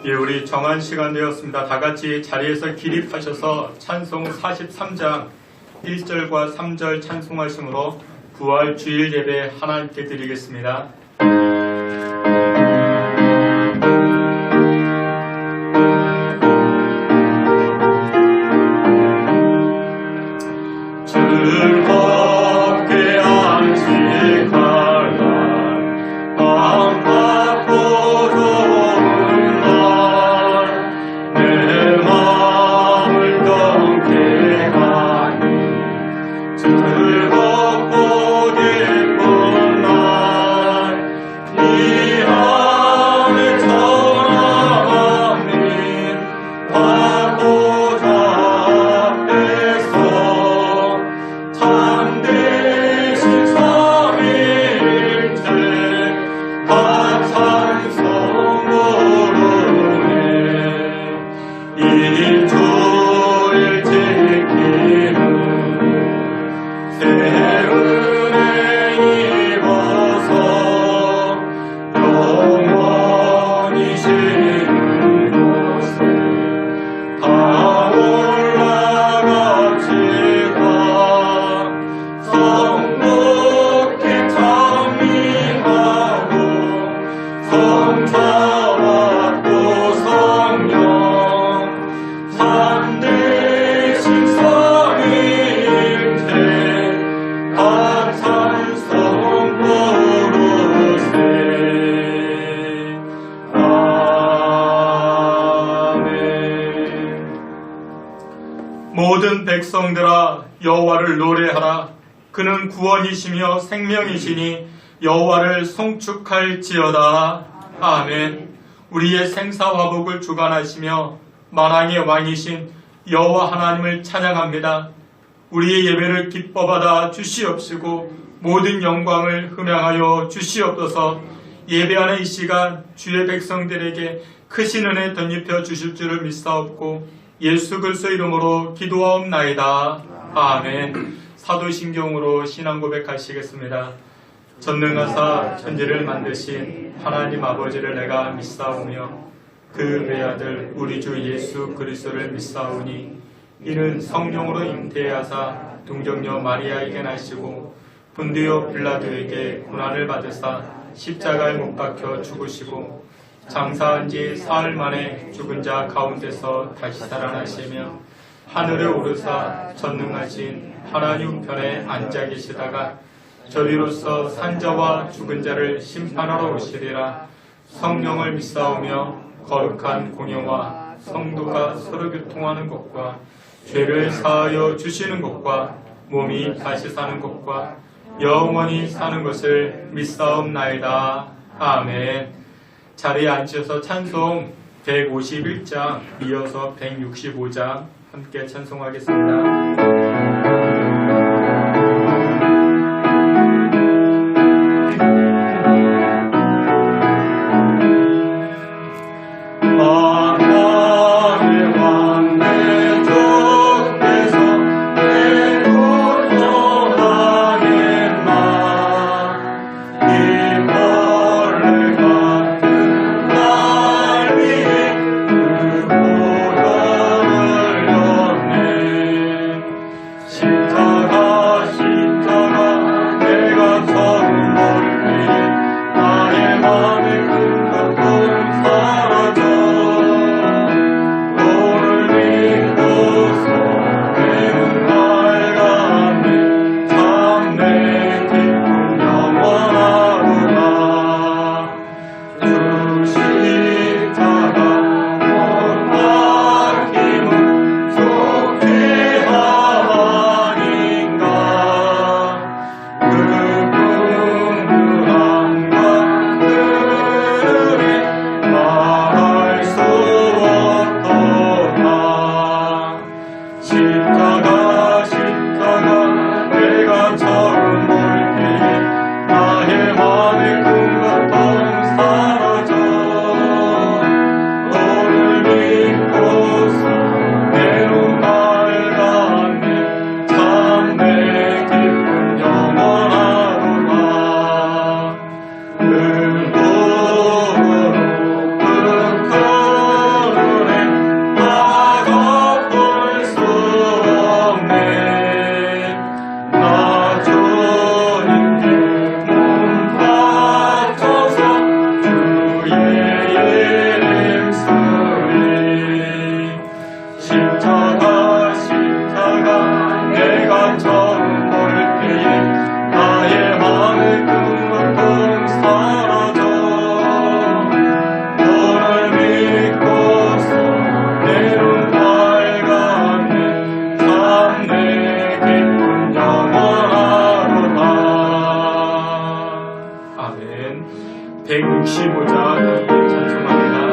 예, 우리 정한 시간 되었습니다. 다 같이 자리에서 기립하셔서 찬송 43장 1절과 3절 찬송하심으로 부활 주일 예배 하나님께 드리겠습니다. 모든 백성들아 여호와를 노래하라. 그는 구원이시며 생명이시니 여호와를 송축할지어다. 아멘. 우리의 생사화복을 주관하시며 만왕의 왕이신 여호와 하나님을 찬양합니다. 우리의 예배를 기뻐받아 주시옵시고 모든 영광을 흠양하여 주시옵소서. 예배하는 이 시간 주의 백성들에게 크신 은혜 덧입혀 주실 줄을 믿사옵고 예수 그리스도 이름으로 기도하옵나이다. 아멘. 사도신경으로 신앙 고백하시겠습니다. 전능하사 천지를 만드신 하나님 아버지를 내가 믿사오며 그 외아들 우리 주 예수 그리스도를 믿사오니 이는 성령으로 잉태하사 동정녀 마리아에게 나시고 본디오 빌라도에게 고난을 받으사 십자가에 못 박혀 죽으시고 장사한 지 사흘 만에 죽은 자 가운데서 다시 살아나시며 하늘에 오르사 전능하신 하나님 우편에 앉아 계시다가 저리로서 산자와 죽은 자를 심판하러 오시리라. 성령을 믿사오며 거룩한 공예와 성도가 서로 교통하는 것과 죄를 사하여 주시는 것과 몸이 다시 사는 것과 영원히 사는 것을 믿사옵나이다. 아멘. 자리에 앉으셔서 찬송 151장 이어서 165장 함께 찬송하겠습니다. 찬송하는 165자 함께 찬송합니다.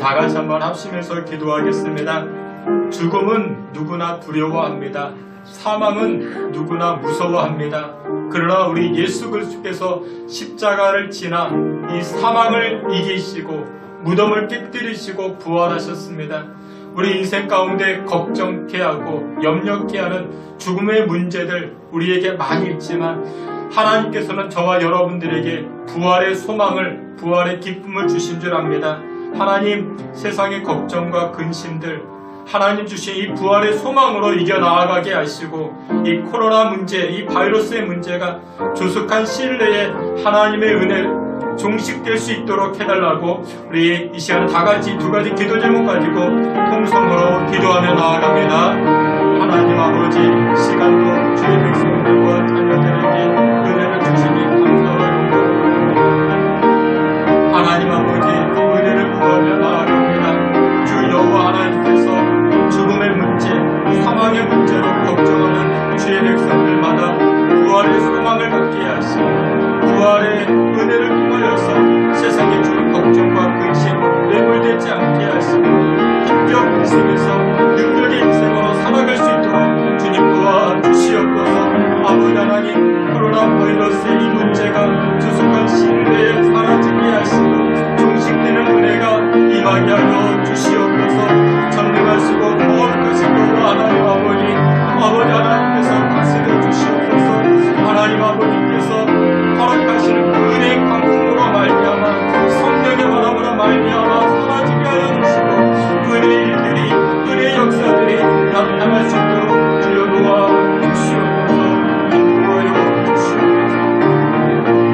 다 같이 한번 합심해서 기도하겠습니다. 죽음은 누구나 두려워합니다. 사망은 누구나 무서워합니다. 그러나 우리 예수 그리스도께서 십자가를 지나 이 사망을 이기시고 무덤을 깨뜨리시고 부활하셨습니다. 우리 인생 가운데 걱정케 하고 염려케 하는 죽음의 문제들 우리에게 많이 있지만 하나님께서는 저와 여러분들에게 부활의 소망을, 부활의 기쁨을 주신 줄 압니다. 하나님, 세상의 걱정과 근심들 하나님 주신 이 부활의 소망으로 이겨나가게 하시고 이 코로나 문제, 이 바이러스의 문제가 조속한 시일 내에 하나님의 은혜 종식될 수 있도록 해달라고 우리 이 시간 다 같이 두 가지 기도 제목 가지고 통성으로 기도하며 나아갑니다. 하나님 아버지, 시간도 주의 백성들과 자녀들에게 은혜를 주시니 감사합니다. 하나님 아버지, 은혜를 구하며 나아갑니다. 주 여호와 하나님께서 죽음의 문제, 사망의 문제로 걱정하는 주의 백성들마다 부활의 소망을 갖게 하시고 부활의 은혜를 통하여서 세상에 주는 걱정과 근심 매몰되지 않게 하시고 힘겨 인생에서 능력의 인생으로 살아갈 수 있도록 주님 도와주시옵소서. 아버지 하나님, 코로나 바이러스의 이 문제가 조속한 시일 내에 사라지게 하시고 종식되는 은혜가 임하게 하여 주시옵소서. 전능하시고 거룩하신 하나님 아버지, 아버지 하나님께서 다스려 주시옵소서. 하나님 아버지께서 허락하시는 그 은혜의 강풍으로 말미암아 성령의 바람으로 말미암아 사라지게 하여 주시고 은혜의 일들이, 은혜의 역사들이 나타날 수 있도록 주여 도와 주시옵소서. 인도하여 주시옵소서.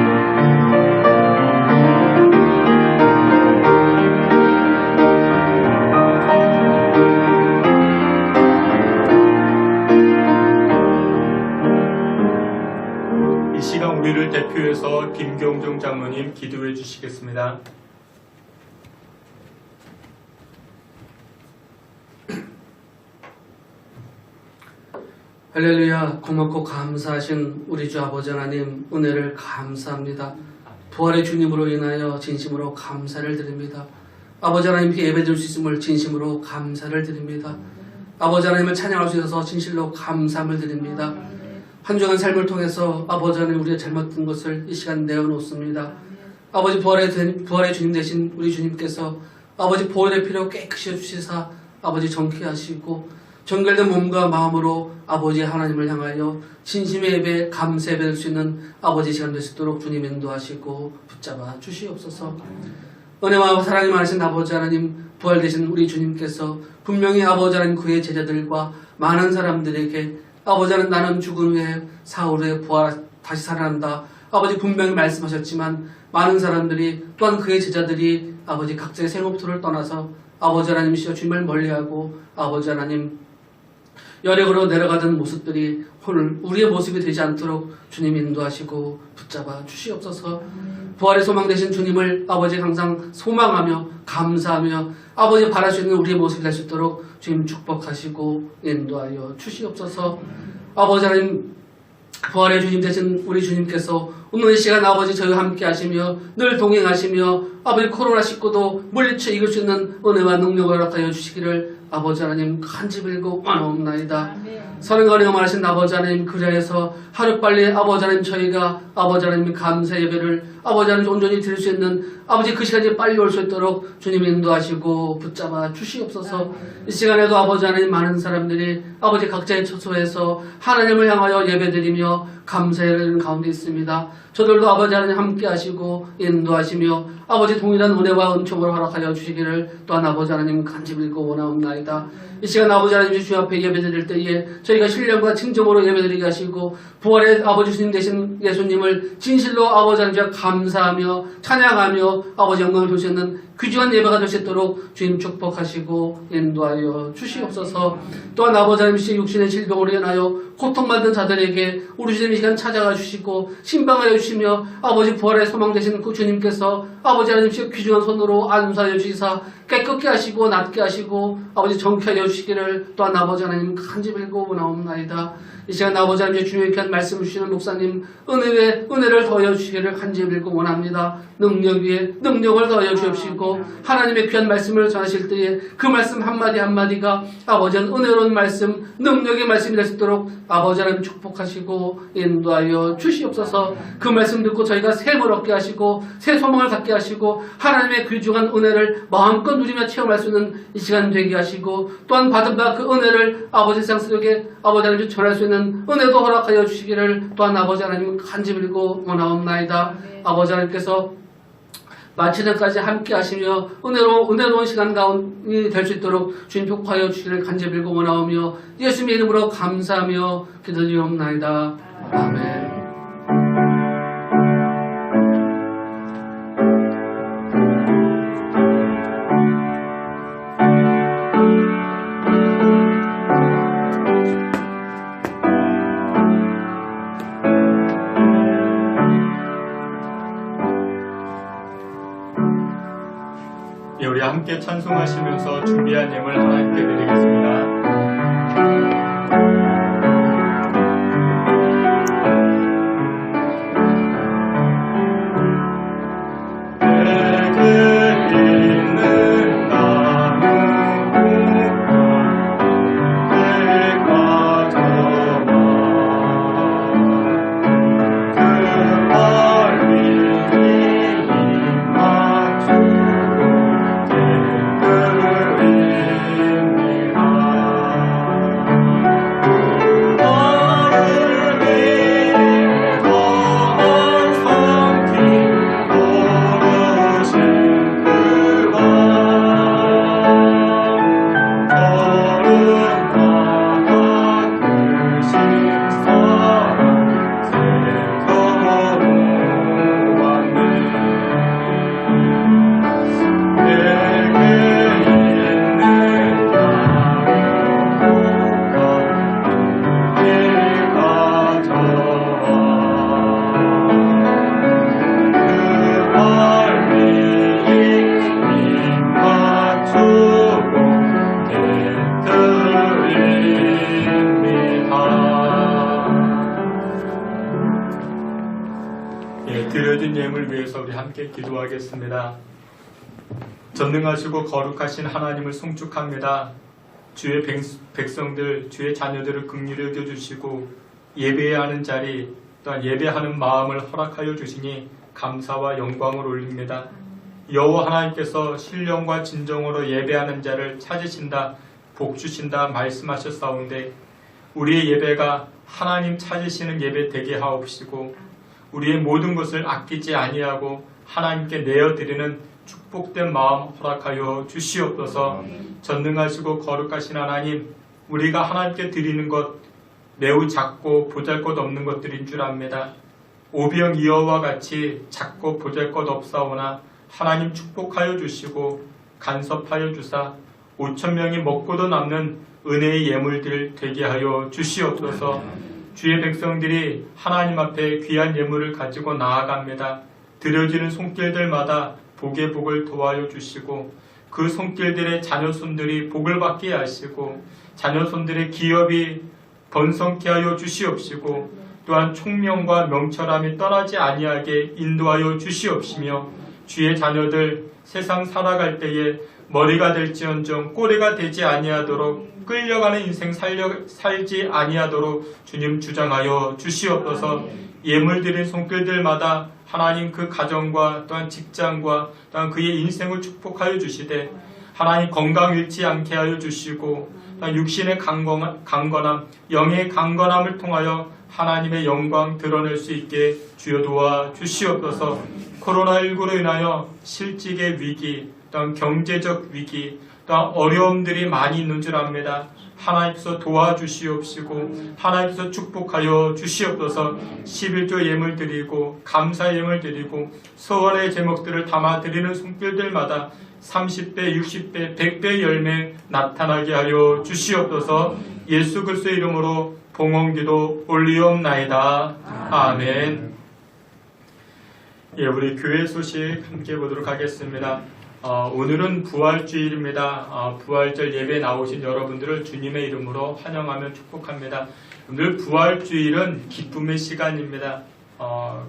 김종종 장로님 기도해 주시겠습니다. 할렐루야. 고맙고 감사하신 우리 주 아버지 하나님 은혜를 감사합니다. 부활의 주님으로 인하여 진심으로 감사를 드립니다. 아버지 하나님께 예배드릴 수 있음을 진심으로 감사를 드립니다. 아버지 하나님을 찬양할 수 있어서 진실로 감사함을 드립니다. 한 주간 삶을 통해서 아버지 하나님 우리가 잘못된 것을 이 시간 내어놓습니다. 아버지 부활의 주님 되신 우리 주님께서 아버지 보혈의 피로 깨끗이 해주시사 아버지 정케 하시고 정결된 몸과 마음으로 아버지 하나님을 향하여 진심의 예배, 감사 예배 될 수 있는 아버지 시간 될 수 있도록 주님 인도하시고 붙잡아 주시옵소서. 은혜와 사랑이 많으신 아버지 하나님, 부활되신 우리 주님께서 분명히 아버지 하나님 그의 제자들과 많은 사람들에게 아버지 하나님 나는 죽은 후에 사흘 후에 다시 살아난다. 아버지 분명히 말씀하셨지만 많은 사람들이 또한 그의 제자들이 아버지 각자의 생업토를 떠나서 아버지 하나님이시여 주님을 멀리하고 아버지 하나님 여력으로 내려가던 모습들이 오늘 우리의 모습이 되지 않도록 주님 인도하시고 붙잡아 주시옵소서. 부활의 소망 되신 주님을 아버지 항상 소망하며 감사하며 아버지 바랄 수 있는 우리의 모습이 될 수 있도록 주님 축복하시고 인도하여 주시옵소서. 아버지 하나님 부활의 주님 되신 우리 주님께서 오늘 이 시간 아버지 저희와 함께 하시며 늘 동행하시며 아버지 코로나19도 물리쳐 이길 수 있는 은혜와 능력을 허락하여 주시기를 아버지 하나님 간지 빌고 원하옵나이다. 사랑과 은혜가 많으신 아버지 하나님 그리하여서 하루빨리 아버지 하나님 저희가 아버지 하나님 감사 예배를 아버지 하나님 온전히 드릴 수 있는 아버지 그 시간이 빨리 올 수 있도록 주님 인도하시고 붙잡아 주시옵소서. 이 시간에도 아버지 하나님 많은 사람들이 아버지 각자의 처소에서 하나님을 향하여 예배드리며 감사하는 가운데 있습니다. 저들도 아버지 하나님 함께 하시고 인도하시며 아버지 동일한 은혜와 은총을 허락하여 주시기를 또한 아버지 하나님 간지 빌고 원하옵나이다. 이 시간 아버지 하나님 주 앞에 예배드릴 때에 저희가 신령과 진정으로 예배드리게 하시고 부활의 아버지 주님 되신 예수님을 진실로 아버지 하나님 감사하며 찬양하며 아버지 영광을 돌수 있는 귀중한 예배가 될 수 있도록 주님 축복하시고 인도하여 주시옵소서. 또한 아버지 하나님 육신의 질병으로 인하여 고통받는 자들에게 우리 주님 이 시간 찾아가 주시고 신방하여 주시며 아버지 부활의 소망 되신 그 주님께서 아버지 하나님 귀중한 손으로 안수하여 주시사 깨끗게 하시고 낫게 하시고 아버지 정케하여 주시기를 또한 아버지 하나님 간지 빌고 원하옵나이다. 이 시간 아버지 하나님 주님의 귀한 말씀을 주시는 목사님 은혜를 더하여 주시기를 간지 빌고 원합니다. 능력 위에 능력을 더하여 주옵시고 하나님의 귀한 말씀을 전하실 때에 그 말씀 한마디 한마디가 아버지 은혜로운 말씀 능력의 말씀이 될 수 있도록 아버지 하나님 축복하시고 인도하여 주시옵소서. 그 말씀 듣고 저희가 샘을 얻게 하시고 새 소망을 갖게 하시고 하나님의 귀중한 은혜를 마음껏 누리며 체험할 수 있는 이 시간 되게 하시고 또한 받은 바 그 은혜를 아버지 세상 속에 아버지 하나님 전할 수 있는 은혜도 허락하여 주시기를 또한 아버지 하나님 간지 빌고 원하옵나이다. 아버지 하나님께서 마치는까지 함께 하시며 은혜로운 시간 가운데 될 수 있도록 주님 축복하여 주시기를 간절히 빌고 원하오며 예수님의 이름으로 감사하며 기도드리옵나이다. 아멘. 우리 함께 찬송하시면서 준비한 예물 하나님께 드리겠습니다. 그 드려진 예물 위해서 우리 함께 기도하겠습니다. 전능하시고 거룩하신 하나님을 송축합니다. 주의 백성들, 주의 자녀들을 긍휼히 여겨주시고 예배해야 하는 자리, 또한 예배하는 마음을 허락하여 주시니 감사와 영광을 올립니다. 여호와 하나님께서 신령과 진정으로 예배하는 자를 찾으신다, 복주신다 말씀하셨사온데 우리의 예배가 하나님 찾으시는 예배 되게 하옵시고 우리의 모든 것을 아끼지 아니하고 하나님께 내어드리는 축복된 마음 허락하여 주시옵소서. 전능하시고 거룩하신 하나님, 우리가 하나님께 드리는 것 매우 작고 보잘것없는 것들인 줄 압니다. 오병이어와 같이 작고 보잘것없사오나 하나님 축복하여 주시고 간섭하여 주사 5,000명이 먹고도 남는 은혜의 예물들 되게 하여 주시옵소서. 주의 백성들이 하나님 앞에 귀한 예물을 가지고 나아갑니다. 드려지는 손길들마다 복의 복을 도와여 주시고 그 손길들의 자녀손들이 복을 받게 하시고 자녀손들의 기업이 번성케 하여 주시옵시고 또한 총명과 명철함이 떠나지 아니하게 인도하여 주시옵시며 주의 자녀들 세상 살아갈 때에 머리가 될지언정 꼬리가 되지 아니하도록 끌려가는 인생 살지 아니하도록 주님 주장하여 주시옵소서. 예물 드린 손길들마다 하나님 그 가정과 또한 직장과 또한 그의 인생을 축복하여 주시되 하나님 건강 잃지 않게 하여 주시고 또한 육신의 강건함, 영의 강건함을 통하여 하나님의 영광 드러낼 수 있게 주여 도와 주시옵소서. 코로나19로 인하여 실직의 위기, 또한 경제적 위기, 또한 어려움들이 많이 있는 줄 압니다. 하나님께서 도와주시옵시고 하나님께서 축복하여 주시옵소서. 11조 예물 드리고 감사 예물 드리고 소원의 제목들을 담아 드리는 손길들마다 30배, 60배, 100배 열매 나타나게 하여 주시옵소서. 예수 그리스도의 이름으로 봉헌기도 올리옵나이다. 아멘. 예, 우리 교회 소식 함께 보도록 하겠습니다. 오늘은 부활주일입니다. 부활절 예배 나오신 여러분들을 주님의 이름으로 환영하며 축복합니다. 오늘 부활주일은 기쁨의 시간입니다.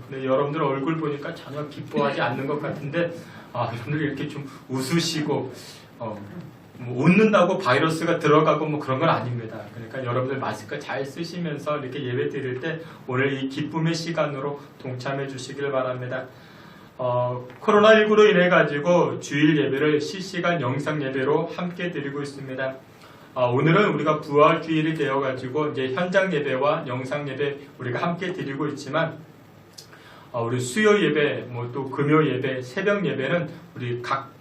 근데 여러분들 얼굴 보니까 전혀 기뻐하지 않는 것 같은데 여러분들 이렇게 좀 웃으시고 뭐 웃는다고 바이러스가 들어가고 뭐 그런 건 아닙니다. 그러니까 여러분들 마스크 잘 쓰시면서 이렇게 예배 드릴 때 오늘 이 기쁨의 시간으로 동참해 주시길 바랍니다. 코로나19로 인해 가지고 주일 예배를 실시간 영상 예배로 함께 드리고 있습니다. 오늘은 우리가 부활주일이 되어 가지고 이제 현장 예배와 영상 예배 우리가 함께 드리고 있지만 우리 수요 예배, 뭐 또 금요 예배, 새벽 예배는 우리 각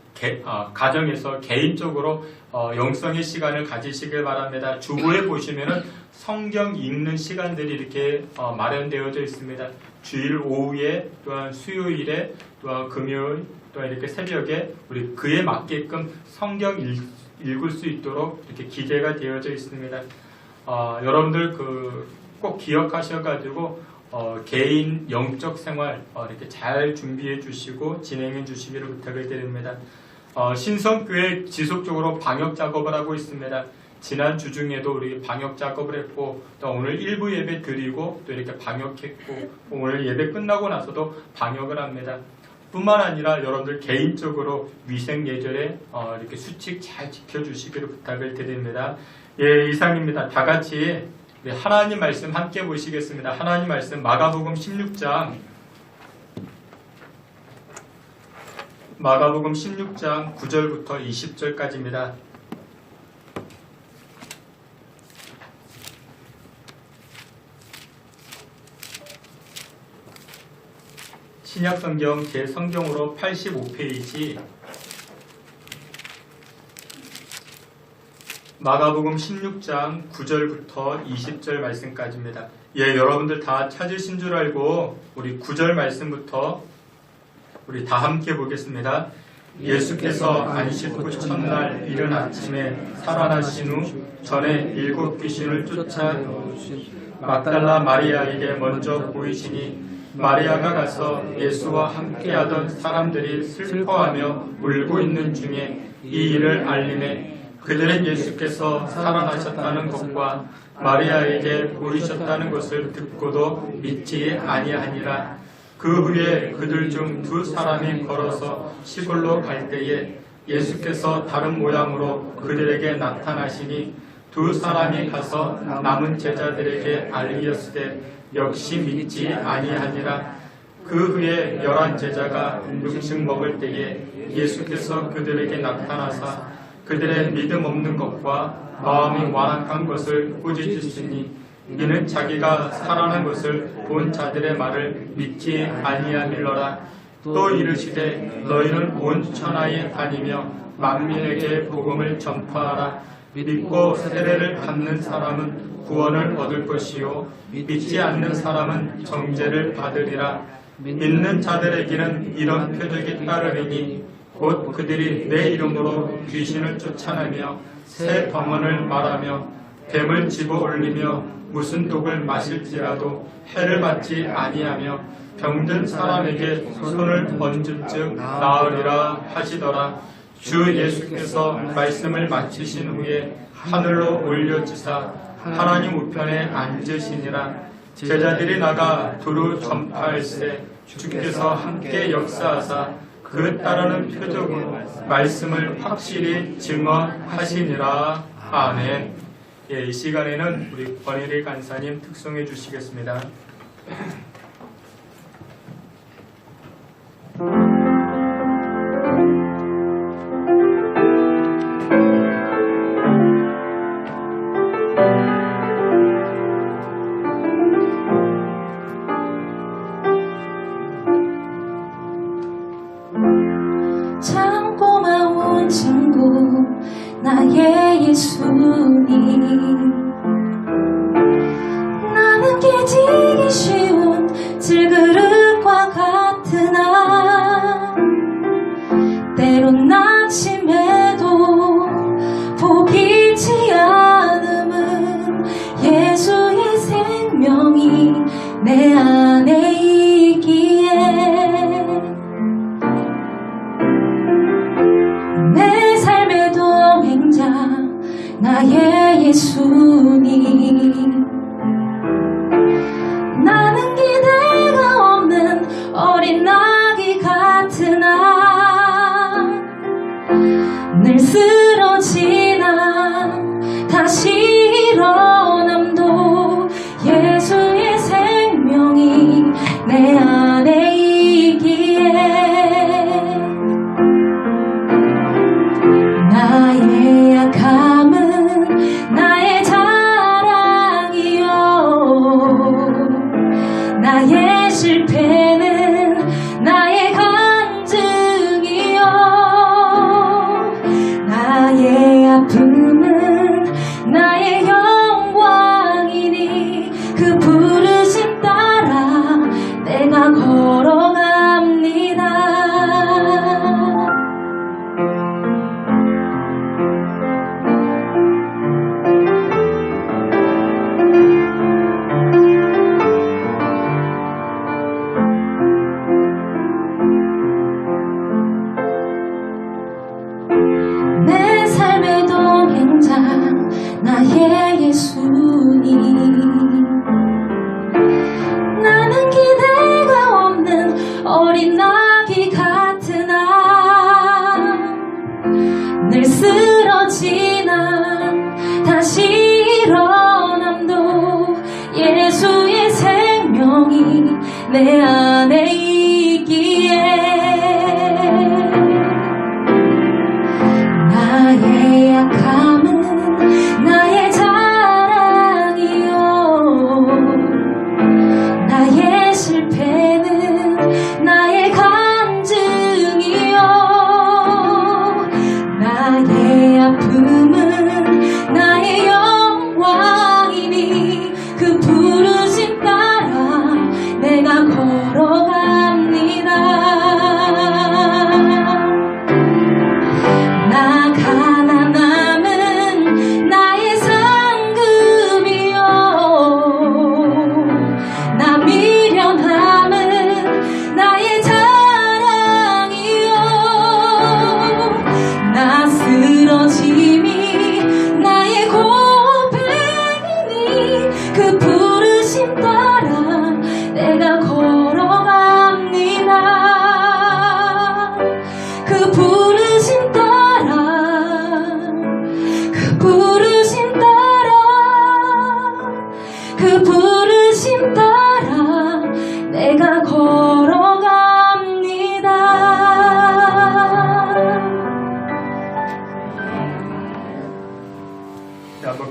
가정에서 개인적으로 영성의 시간을 가지시길 바랍니다. 주보에 보시면은 성경 읽는 시간들이 이렇게 마련되어져 있습니다. 주일 오후에 또한 수요일에 또한 금요일 또한 이렇게 새벽에 우리 그에 맞게끔 성경 읽을 수 있도록 이렇게 기재가 되어져 있습니다. 여러분들 꼭 기억하셔가지고 개인 영적 생활 이렇게 잘 준비해 주시고 진행해 주시기를 부탁을 드립니다. 신성교회 지속적으로 방역 작업을 하고 있습니다. 지난 주 중에도 우리 방역 작업을 했고 또 오늘 일부 예배 드리고 또 이렇게 방역했고 오늘 예배 끝나고 나서도 방역을 합니다. 뿐만 아니라 여러분들 개인적으로 위생 예절에 이렇게 수칙 잘 지켜주시기를 부탁을 드립니다. 예, 이상입니다. 다 같이 하나님 말씀 함께 보시겠습니다. 하나님 말씀 마가복음 16장 9절부터 20절까지입니다. 신약성경 제 성경으로 85페이지 마가복음 16장 9절부터 20절 말씀까지입니다. 예, 여러분들 다 찾으신 줄 알고 우리 9절 말씀부터 우리 다 함께 보겠습니다. 예수께서 안식구 첫날 이른 아침에 살아나신 후 전에 7 귀신을 쫓아 막달라 마리아에게 먼저 보이시니 마리아가 가서 예수와 함께하던 사람들이 슬퍼하며 울고 있는 중에 이 일을 알림해 그들은 예수께서 살아나셨다는 것과 마리아에게 보이셨다는 것을 듣고도 믿지 아니하니라. 그 후에 그들 중 두 사람이 걸어서 시골로 갈 때에 예수께서 다른 모양으로 그들에게 나타나시니 두 사람이 가서 남은 제자들에게 알리었으되 역시 믿지 아니하니라. 그 후에 11 제자가 음식 먹을 때에 예수께서 그들에게 나타나사 그들의 믿음 없는 것과 마음이 완악한 것을 꾸짖으시니 이는 자기가 살아난 것을 본 자들의 말을 믿지 아니함일러라. 또 이르시되 너희는 온 천하에 다니며 만민에게 복음을 전파하라. 믿고 세례를 받는 사람은 구원을 얻을 것이요 믿지 않는 사람은 정죄를 받으리라. 믿는 자들에게는 이런 표적이 따르리니 곧 그들이 내 이름으로 귀신을 쫓아내며 새 병언을 말하며 뱀을 집어 올리며 무슨 독을 마실지라도 해를 받지 아니하며 병든 사람에게 손을 얹은즉 나으리라 하시더라. 주 예수께서 말씀을 마치신 후에 하늘로 올려지사 하나님 우편에 앉으시니라. 제자들이 나가 두루 전파할세 주께서 함께 역사하사 그 따르는 표적으로 말씀을 확실히 증언하시니라. 아멘. 예, 이 시간에는 우리 권일희 간사님 특송해 주시겠습니다. 참 고마운 친구 나의 예수님, 나는 깨지기 쉬운 질그릇과 같으나 때론 낙심해도 포기치 않음은 예수의 생명이 내 안에 있기에 내 삶의 동행자 나의 예수님, 나는 기대가 없는 어린 아기 같으나 늘 쓰러지나 다시 일어남도 예수의 생명이 내 안에 있기에 나의 약함은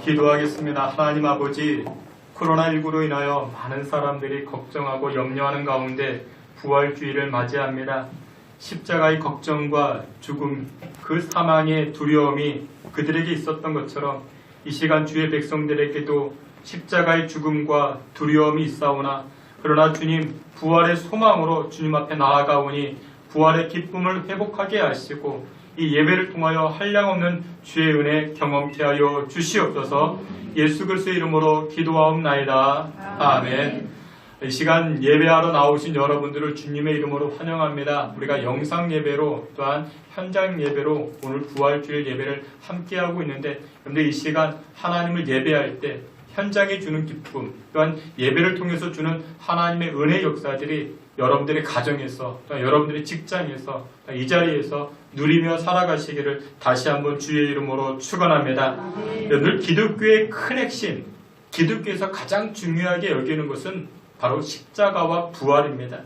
기도하겠습니다. 하나님 아버지, 코로나19로 인하여 많은 사람들이 걱정하고 염려하는 가운데 부활주의를 맞이합니다. 십자가의 걱정과 죽음, 그 사망의 두려움이 그들에게 있었던 것처럼 이 시간 주의 백성들에게도 십자가의 죽음과 두려움이 있사오나, 그러나 주님, 부활의 소망으로 주님 앞에 나아가오니 부활의 기쁨을 회복하게 하시고 이 예배를 통하여 한량없는 주의 은혜 경험케 하여 주시옵소서. 예수 그리스도의 이름으로 기도하옵나이다. 아멘. 이 시간 예배하러 나오신 여러분들을 주님의 이름으로 환영합니다. 우리가 영상 예배로 또한 현장 예배로 오늘 부활주일 예배를 함께하고 있는데, 그런데 이 시간 하나님을 예배할 때 현장에 주는 기쁨, 또한 예배를 통해서 주는 하나님의 은혜 역사들이 여러분들의 가정에서, 또한 여러분들의 직장에서, 이 자리에서 누리며 살아가시기를 다시 한번 주의 이름으로 축원합니다. 여러분들, 기독교의 큰 핵심, 기독교에서 가장 중요하게 여기는 것은 바로 십자가와 부활입니다.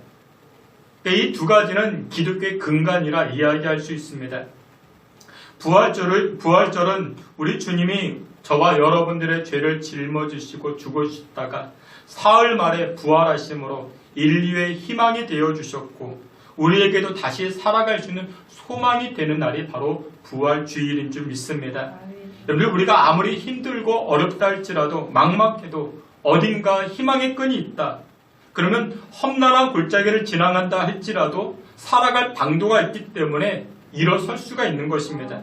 이 두 가지는 기독교의 근간이라 이야기할 수 있습니다. 부활절은 우리 주님이 저와 여러분들의 죄를 짊어지시고 죽으셨다가 사흘 만에 부활하심으로 인류의 희망이 되어주셨고 우리에게도 다시 살아갈 수 있는 소망이 되는 날이 바로 부활주일인 줄 믿습니다. 여러분, 우리가 아무리 힘들고 어렵다 할지라도 막막해도 어딘가 희망의 끈이 있다. 그러면 험난한 골짜기를 지나간다 할지라도 살아갈 방도가 있기 때문에 일어설 수가 있는 것입니다.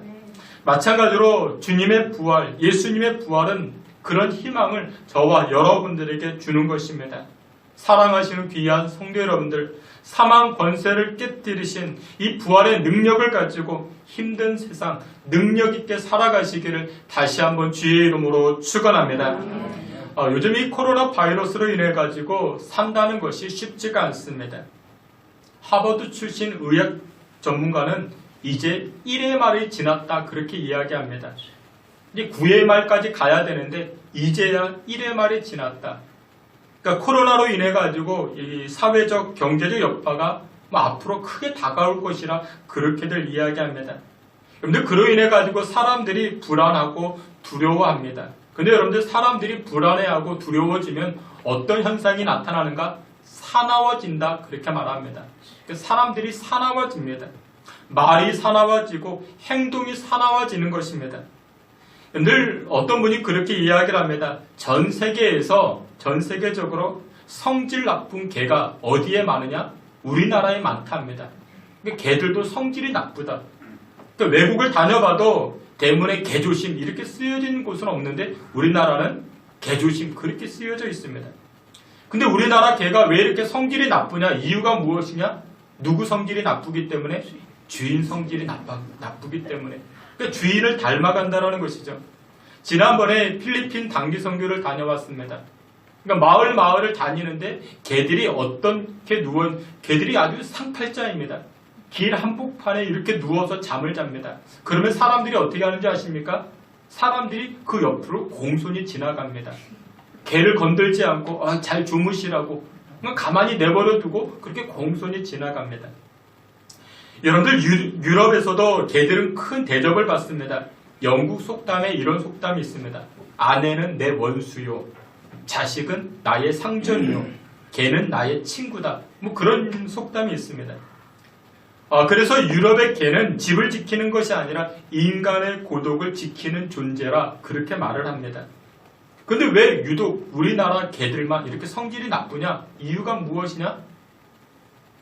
마찬가지로 주님의 부활, 예수님의 부활은 그런 희망을 저와 여러분들에게 주는 것입니다. 사랑하시는 귀한 성도 여러분들, 사망 권세를 깨뜨리신 이 부활의 능력을 가지고 힘든 세상 능력 있게 살아가시기를 다시 한번 주의 이름으로 축원합니다. 요즘 이 코로나 바이러스로 인해 가지고 산다는 것이 쉽지가 않습니다. 하버드 출신 의학 전문가는 이제 1회 말이 지났다 그렇게 이야기합니다. 이제 9회 말까지 가야 되는데 이제야 1회 말이 지났다. 그러니까 코로나로 인해 가지고 이 사회적 경제적 여파가 앞으로 크게 다가올 것이라 그렇게들 이야기합니다. 여러분들, 그로 인해 가지고 사람들이 불안하고 두려워합니다. 근데 여러분들, 사람들이 불안해하고 두려워지면 어떤 현상이 나타나는가? 사나워진다 그렇게 말합니다. 사람들이 사나워집니다. 말이 사나워지고 행동이 사나워지는 것입니다. 늘 어떤 분이 그렇게 이야기를 합니다. 전 세계적으로 성질 나쁜 개가 어디에 많으냐? 우리나라에 많답니다. 개들도 성질이 나쁘다. 그러니까 외국을 다녀봐도 대문에 개조심 이렇게 쓰여진 곳은 없는데 우리나라는 개조심 그렇게 쓰여져 있습니다. 근데 우리나라 개가 왜 이렇게 성질이 나쁘냐? 이유가 무엇이냐? 누구 성질이 나쁘기 때문에? 주인 성질이 나쁘기 때문에. 그러니까 주인을 닮아간다는 것이죠. 지난번에 필리핀 단기 선교를 다녀왔습니다. 그러니까 마을을 다니는데 개들이 개들이 아주 상팔자입니다. 길 한복판에 이렇게 누워서 잠을 잡니다. 그러면 사람들이 어떻게 하는지 아십니까? 사람들이 그 옆으로 공손히 지나갑니다. 개를 건들지 않고 잘 주무시라고 가만히 내버려 두고 그렇게 공손히 지나갑니다. 여러분들, 유럽에서도 개들은 큰 대접을 받습니다. 영국 속담에 이런 속담이 있습니다. 아내는 내 원수요, 자식은 나의 상전이요, 개는 나의 친구다. 그런 속담이 있습니다. 그래서 유럽의 개는 집을 지키는 것이 아니라 인간의 고독을 지키는 존재라 그렇게 말을 합니다. 근데 왜 유독 우리나라 개들만 이렇게 성질이 나쁘냐? 이유가 무엇이냐?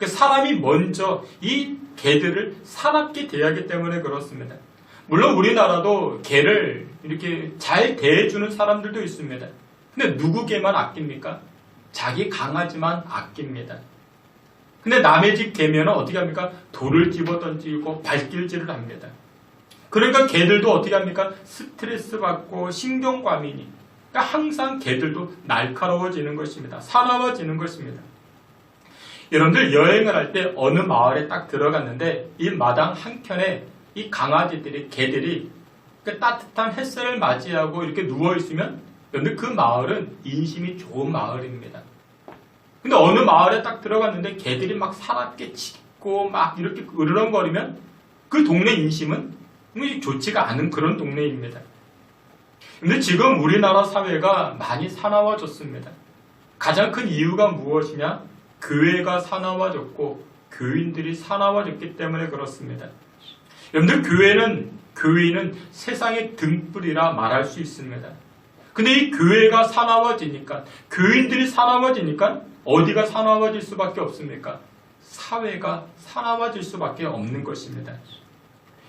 사람이 먼저 이 개들을 사납게 대하기 때문에 그렇습니다. 물론 우리나라도 개를 이렇게 잘 대해주는 사람들도 있습니다. 근데 누구 개만 아낍니까? 자기 강아지만 아낍니다. 근데 남의 집 개면은 어떻게 합니까? 돌을 집어던지고 발길질을 합니다. 그러니까 개들도 어떻게 합니까? 스트레스 받고 신경과민이. 그러니까 항상 개들도 날카로워지는 것입니다. 사나워지는 것입니다. 여러분들, 여행을 할 때 어느 마을에 딱 들어갔는데 이 마당 한켠에 이 개들이 그 따뜻한 햇살을 맞이하고 이렇게 누워있으면 여러분들, 그 마을은 인심이 좋은 마을입니다. 근데 어느 마을에 딱 들어갔는데 개들이 막 사납게 짖고 막 이렇게 으르렁거리면 그 동네 인심은 좋지가 않은 그런 동네입니다. 근데 지금 우리나라 사회가 많이 사나워졌습니다. 가장 큰 이유가 무엇이냐? 교회가 사나워졌고 교인들이 사나워졌기 때문에 그렇습니다. 여러분들 교회는 세상의 등불이라 말할 수 있습니다. 근데 이 교회가 사나워지니까, 교인들이 사나워지니까 어디가 사나워질 수밖에 없습니까? 사회가 사나워질 수밖에 없는 것입니다.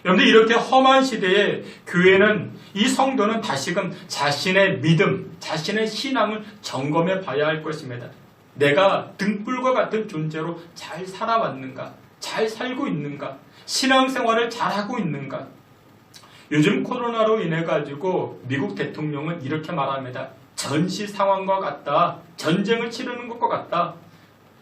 여러분들 이렇게 험한 시대에 교회는, 이 성도는 다시금 자신의 믿음, 자신의 신앙을 점검해 봐야 할 것입니다. 내가 등불과 같은 존재로 잘 살아왔는가? 잘 살고 있는가? 신앙생활을 잘하고 있는가? 요즘 코로나로 인해 가지고 미국 대통령은 이렇게 말합니다. 전시 상황과 같다. 전쟁을 치르는 것과 같다.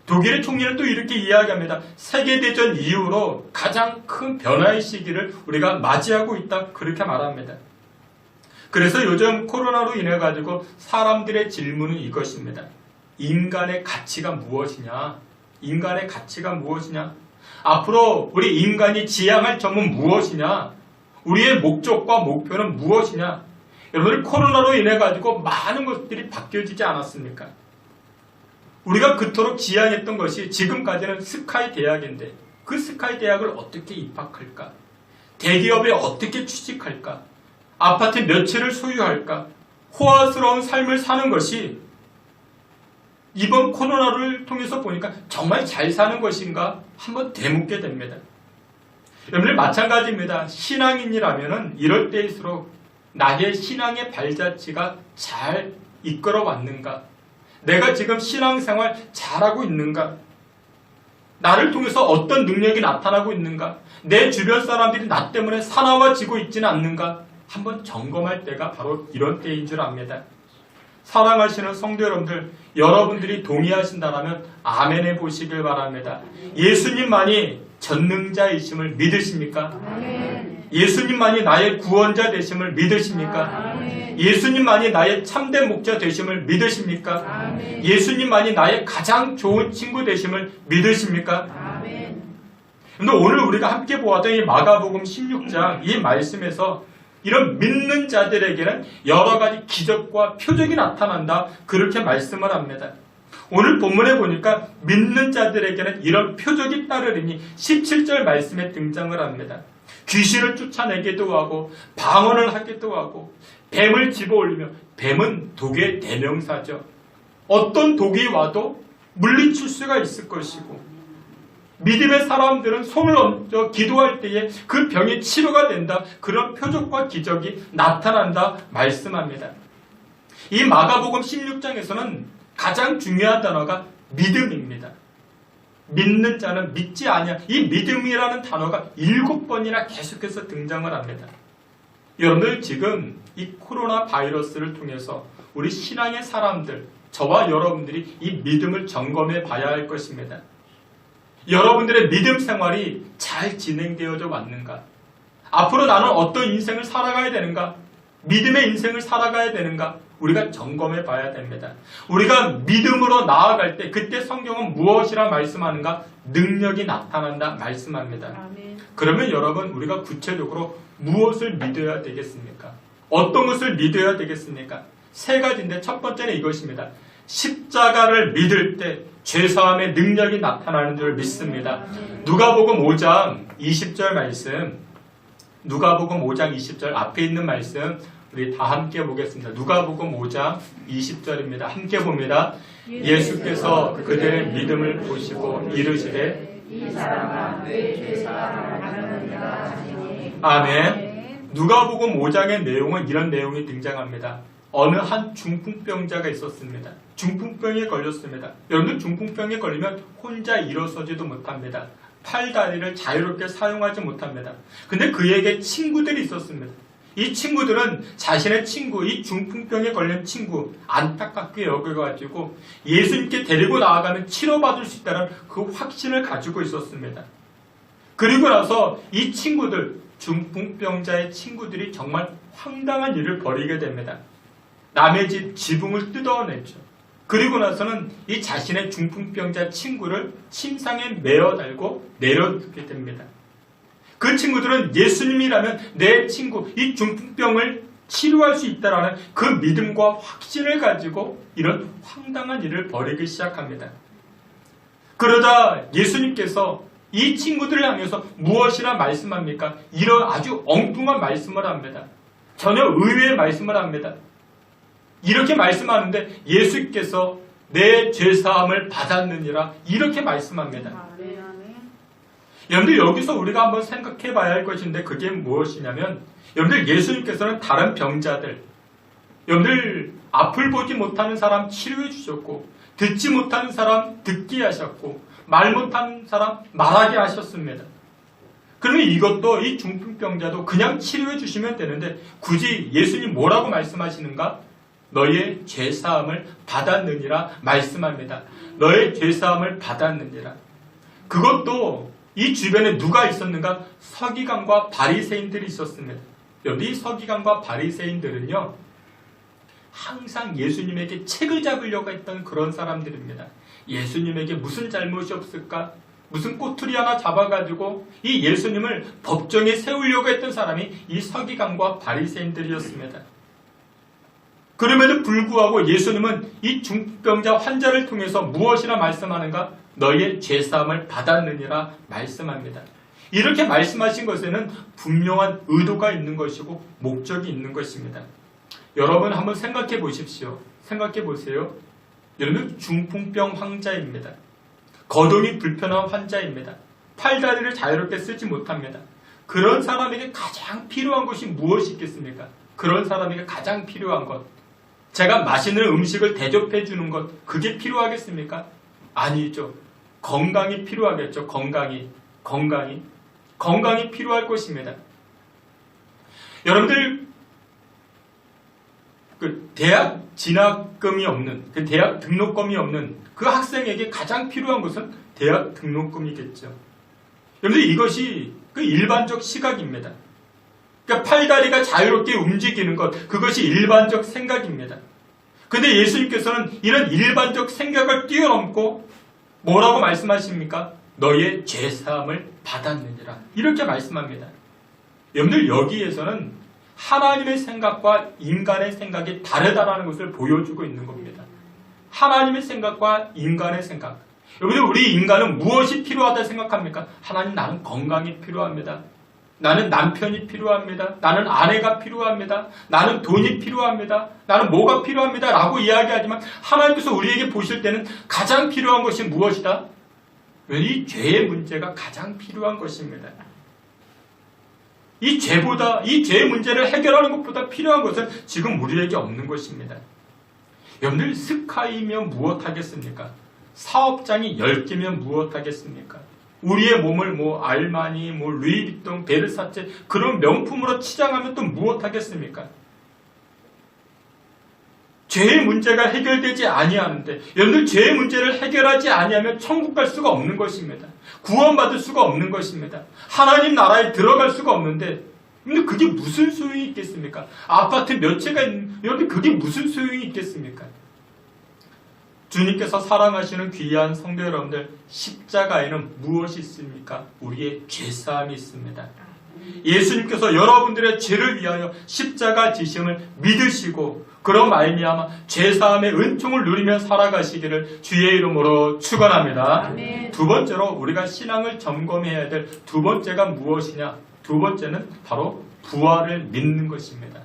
독일의 총리는 또 이렇게 이야기합니다. 세계대전 이후로 가장 큰 변화의 시기를 우리가 맞이하고 있다. 그렇게 말합니다. 그래서 요즘 코로나로 인해 가지고 사람들의 질문은 이것입니다. 인간의 가치가 무엇이냐? 인간의 가치가 무엇이냐? 앞으로 우리 인간이 지향할 점은 무엇이냐? 우리의 목적과 목표는 무엇이냐? 여러분들 코로나로 인해 가지고 많은 것들이 바뀌어지지 않았습니까? 우리가 그토록 지향했던 것이 지금까지는 스카이 대학인데 그 스카이 대학을 어떻게 입학할까? 대기업에 어떻게 취직할까? 아파트 몇 채를 소유할까? 호화스러운 삶을 사는 것이 이번 코로나를 통해서 보니까 정말 잘 사는 것인가? 한번 되묻게 됩니다. 여러분들 마찬가지입니다. 신앙인이라면 이럴 때일수록 나의 신앙의 발자취가 잘 이끌어 왔는가? 내가 지금 신앙생활 잘하고 있는가? 나를 통해서 어떤 능력이 나타나고 있는가? 내 주변 사람들이 나 때문에 사나워지고 있지는 않는가? 한번 점검할 때가 바로 이런 때인 줄 압니다. 사랑하시는 성도 여러분들, 여러분들이 동의하신다면 아멘 해보시길 바랍니다. 예수님만이 전능자이심을 믿으십니까? 예수님만이 나의 구원자 되심을 믿으십니까? 예수님만이 나의 참된 목자 되심을 믿으십니까? 예수님만이 나의 가장 좋은 친구 되심을 믿으십니까? 근데 오늘 우리가 함께 보았던 이 마가복음 16장 이 말씀에서 이런 믿는 자들에게는 여러 가지 기적과 표적이 나타난다. 그렇게 말씀을 합니다. 오늘 본문에 보니까 믿는 자들에게는 이런 표적이 따르리니 17절 말씀에 등장을 합니다. 귀신을 쫓아내기도 하고 방언을 하기도 하고 뱀을 집어올리며, 뱀은 독의 대명사죠. 어떤 독이 와도 물리칠 수가 있을 것이고, 믿음의 사람들은 손을 얹어 기도할 때에 그 병이 치료가 된다. 그런 표적과 기적이 나타난다 말씀합니다. 이 마가복음 16장에서는 가장 중요한 단어가 믿음입니다. 믿는 자는 믿지 아니하. 이 믿음이라는 단어가 7번이나 계속해서 등장을 합니다. 여러분들 지금 이 코로나 바이러스를 통해서 우리 신앙의 사람들, 저와 여러분들이 이 믿음을 점검해 봐야 할 것입니다. 여러분들의 믿음 생활이 잘 진행되어져 왔는가? 앞으로 나는 어떤 인생을 살아가야 되는가? 믿음의 인생을 살아가야 되는가? 우리가 점검해 봐야 됩니다. 우리가 믿음으로 나아갈 때 그때 성경은 무엇이라 말씀하는가? 능력이 나타난다 말씀합니다. 아멘. 그러면 여러분 우리가 구체적으로 무엇을 믿어야 되겠습니까? 어떤 것을 믿어야 되겠습니까? 세 가지인데 첫 번째는 이것입니다. 십자가를 믿을 때 죄사함의 능력이 나타나는 줄 믿습니다. 누가복음 5장 20절 말씀, 누가복음 5장 20절 앞에 있는 말씀 우리 다 함께 보겠습니다. 누가복음 5장 20절입니다. 함께 봅니다. 예수께서 그들의 믿음을 보시고 이르시되 이 사람아 왜 죄사함을 받느냐 하시니. 아멘. 누가복음 5장의 내용은 이런 내용이 등장합니다. 어느 한 중풍병자가 있었습니다. 중풍병에 걸렸습니다. 여러분들 중풍병에 걸리면 혼자 일어서지도 못합니다. 팔다리를 자유롭게 사용하지 못합니다. 근데 그에게 친구들이 있었습니다. 이 친구들은 자신의 친구, 이 중풍병에 걸린 친구 안타깝게 여겨가지고 예수님께 데리고 나아가면 치료받을 수 있다는 그 확신을 가지고 있었습니다. 그리고 나서 이 친구들, 중풍병자의 친구들이 정말 황당한 일을 벌이게 됩니다. 남의 집 지붕을 뜯어냈죠. 그리고 나서는 이 자신의 중풍병자 친구를 침상에 매어 달고 내려주게 됩니다. 그 친구들은 예수님이라면 내 친구, 이 중풍병을 치료할 수 있다라는 그 믿음과 확신을 가지고 이런 황당한 일을 벌이기 시작합니다. 그러다 예수님께서 이 친구들을 향해서 무엇이라 말씀합니까? 이런 아주 엉뚱한 말씀을 합니다. 전혀 의외의 말씀을 합니다. 이렇게 말씀하는데 예수께서 내 죄사함을 받았느니라 이렇게 말씀합니다. 여러분들 여기서 우리가 한번 생각해 봐야 할 것인데 그게 무엇이냐면 여러분들 예수님께서는 다른 병자들, 여러분들 앞을 보지 못하는 사람 치료해 주셨고 듣지 못하는 사람 듣게 하셨고 말 못하는 사람 말하게 하셨습니다. 그러면 이것도 이 중풍병자도 그냥 치료해 주시면 되는데 굳이 예수님 뭐라고 말씀하시는가? 너의 죄사함을 받았느니라 말씀합니다. 너의 죄사함을 받았느니라. 그것도 이 주변에 누가 있었는가? 서기관과 바리새인들이 있었습니다. 여기 서기관과 바리새인들은요 항상 예수님에게 책을 잡으려고 했던 그런 사람들입니다. 예수님에게 무슨 잘못이 없을까? 무슨 꼬투리 하나 잡아가지고 이 예수님을 법정에 세우려고 했던 사람이 이 서기관과 바리새인들이었습니다. 그럼에도 불구하고 예수님은 이 중풍병자 환자를 통해서 무엇이라 말씀하는가? 너의 죄사함을 받았느니라 말씀합니다. 이렇게 말씀하신 것에는 분명한 의도가 있는 것이고 목적이 있는 것입니다. 여러분 한번 생각해 보십시오. 생각해 보세요. 여러분 중풍병 환자입니다. 거동이 불편한 환자입니다. 팔다리를 자유롭게 쓰지 못합니다. 그런 사람에게 가장 필요한 것이 무엇이 있겠습니까? 그런 사람에게 가장 필요한 것, 제가 맛있는 음식을 대접해 주는 것, 그게 필요하겠습니까? 아니죠. 건강이 필요하겠죠. 건강이 필요할 것입니다. 여러분들 그 대학 진학금이 없는, 그 대학 등록금이 없는 그 학생에게 가장 필요한 것은 대학 등록금이겠죠. 여러분들 이것이 그 일반적 시각입니다. 그러니까 팔다리가 자유롭게 움직이는 것, 그것이 일반적 생각입니다. 근데 예수님께서는 이런 일반적 생각을 뛰어넘고 뭐라고 말씀하십니까? 너의 죄사함을 받았느니라. 이렇게 말씀합니다. 여러분들 여기에서는 하나님의 생각과 인간의 생각이 다르다라는 것을 보여주고 있는 겁니다. 하나님의 생각과 인간의 생각. 여러분들 우리 인간은 무엇이 필요하다 생각합니까? 하나님 나는 건강이 필요합니다. 나는 남편이 필요합니다. 나는 아내가 필요합니다. 나는 돈이 필요합니다. 나는 뭐가 필요합니다. 라고 이야기하지만 하나님께서 우리에게 보실 때는 가장 필요한 것이 무엇이다? 이 죄의 문제가 가장 필요한 것입니다. 이 죄의 문제를 해결하는 것보다 필요한 것은 지금 우리에게 없는 것입니다. 여러분들 스카이면 무엇 하겠습니까? 사업장이 10개면 무엇 하겠습니까? 우리의 몸을 알마니, 루이비통, 베르사체 그런 명품으로 치장하면 또 무엇 하겠습니까? 죄의 문제가 해결되지 아니하는데 여러분들 죄의 문제를 해결하지 아니하면 천국 갈 수가 없는 것입니다. 구원받을 수가 없는 것입니다. 하나님 나라에 들어갈 수가 없는데 근데 그게 무슨 소용이 있겠습니까? 아파트 몇 채가 있는 여러분 그게 무슨 소용이 있겠습니까? 주님께서 사랑하시는 귀한 성도 여러분들, 십자가에는 무엇이 있습니까? 우리의 죄사함이 있습니다. 예수님께서 여러분들의 죄를 위하여 십자가 지심을 믿으시고 그런 말미암아 죄사함의 은총을 누리며 살아가시기를 주의 이름으로 축원합니다. 아멘. 두 번째로 우리가 신앙을 점검해야 될 두 번째가 무엇이냐? 두 번째는 바로 부활을 믿는 것입니다.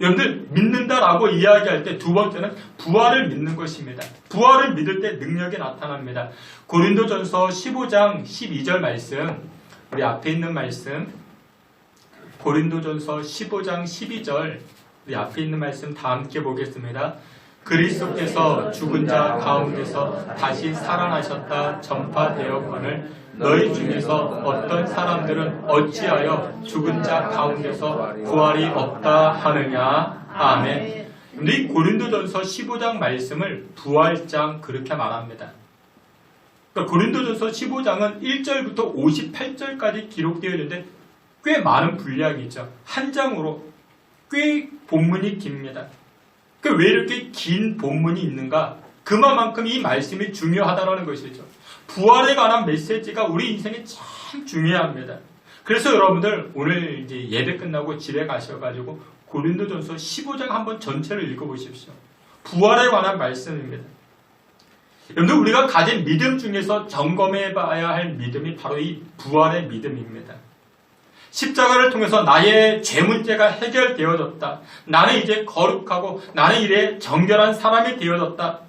여러분들 믿는다라고 이야기할 때 두 번째는 부활을 믿는 것입니다. 부활을 믿을 때 능력이 나타납니다. 고린도전서 15장 12절 말씀, 우리 앞에 있는 말씀, 고린도전서 15장 12절, 우리 앞에 있는 말씀 다 함께 보겠습니다. 그리스도께서 죽은 자 가운데서 다시 살아나셨다 전파되었거늘 너희 중에서 어떤 사람들은 어찌하여 죽은 자 가운데서 부활이 없다 하느냐. 아멘. 이 고린도전서 15장 말씀을 부활장 그렇게 말합니다. 그러니까 고린도전서 15장은 1절부터 58절까지 기록되어 있는데 꽤 많은 분량이죠. 한 장으로 꽤 본문이 깁니다. 왜 이렇게 긴 본문이 있는가? 그만큼 이 말씀이 중요하다는 것이죠. 부활에 관한 메시지가 우리 인생에 참 중요합니다. 그래서 여러분들 오늘 이제 예배 끝나고 집에 가셔가지고 고린도전서 15장 한번 전체를 읽어보십시오. 부활에 관한 말씀입니다. 여러분들 우리가 가진 믿음 중에서 점검해봐야 할 믿음이 바로 이 부활의 믿음입니다. 십자가를 통해서 나의 죄 문제가 해결되어졌다. 나는 이제 거룩하고 나는 이래 정결한 사람이 되어졌다.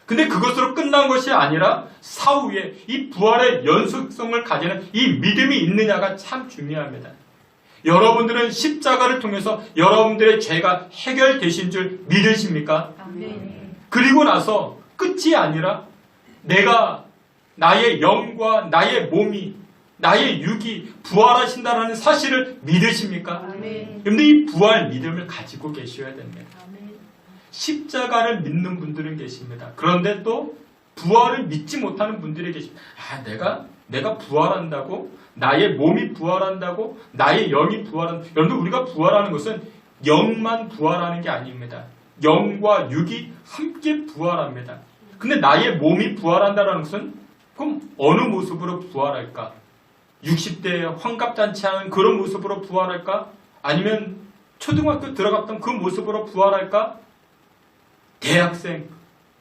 근데 그것으로 끝난 것이 아니라 사후에 이 부활의 연속성을 가지는 이 믿음이 있느냐가 참 중요합니다. 여러분들은 십자가를 통해서 여러분들의 죄가 해결되신 줄 믿으십니까? 아멘. 그리고 나서 끝이 아니라 내가 나의 영과 나의 몸이 나의 육이 부활하신다는 사실을 믿으십니까? 아멘. 그런데 이 부활 믿음을 가지고 계셔야 됩니다. 아멘. 십자가를 믿는 분들은 계십니다. 그런데 또 부활을 믿지 못하는 분들이 계십니다. 내가 부활한다고? 나의 몸이 부활한다고? 나의 영이 부활한다고? 여러분 우리가 부활하는 것은 영만 부활하는 게 아닙니다. 영과 육이 함께 부활합니다. 근데 나의 몸이 부활한다는 것은 그럼 어느 모습으로 부활할까? 60대에 환갑잔치하는 그런 모습으로 부활할까? 아니면 초등학교 들어갔던 그 모습으로 부활할까? 대학생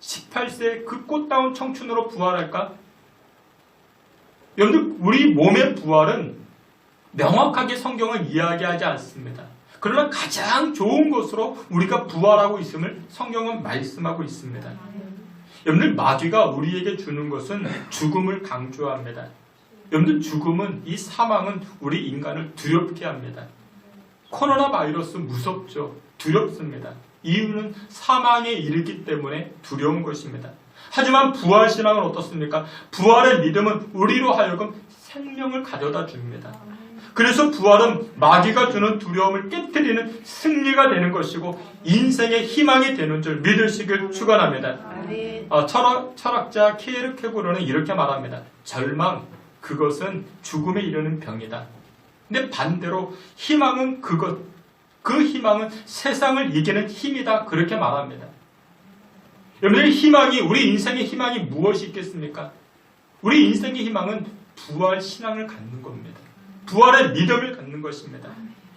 18세 그 꽃다운 청춘으로 부활할까? 여러분 우리 몸의 부활은 명확하게 성경은 이야기하지 않습니다. 그러나 가장 좋은 것으로 우리가 부활하고 있음을 성경은 말씀하고 있습니다. 여러분들 마귀가 우리에게 주는 것은 죽음을 강조합니다. 여러분들 죽음은 이 사망은 우리 인간을 두렵게 합니다. 코로나 바이러스 무섭죠. 두렵습니다. 이유는 사망에 이르기 때문에 두려운 것입니다. 하지만 부활신앙은 어떻습니까? 부활의 믿음은 우리로 하여금 생명을 가져다 줍니다. 그래서 부활은 마귀가 주는 두려움을 깨뜨리는 승리가 되는 것이고 인생의 희망이 되는 줄 믿으시길 축원합니다. 철학자 키에르케고르는 이렇게 말합니다. 절망, 그것은 죽음에 이르는 병이다. 근데 반대로 희망은 그 희망은 세상을 이기는 힘이다. 그렇게 말합니다. 여러분의 희망이, 우리 인생의 희망이 무엇이 있겠습니까? 우리 인생의 희망은 부활 신앙을 갖는 겁니다. 부활의 믿음을 갖는 것입니다.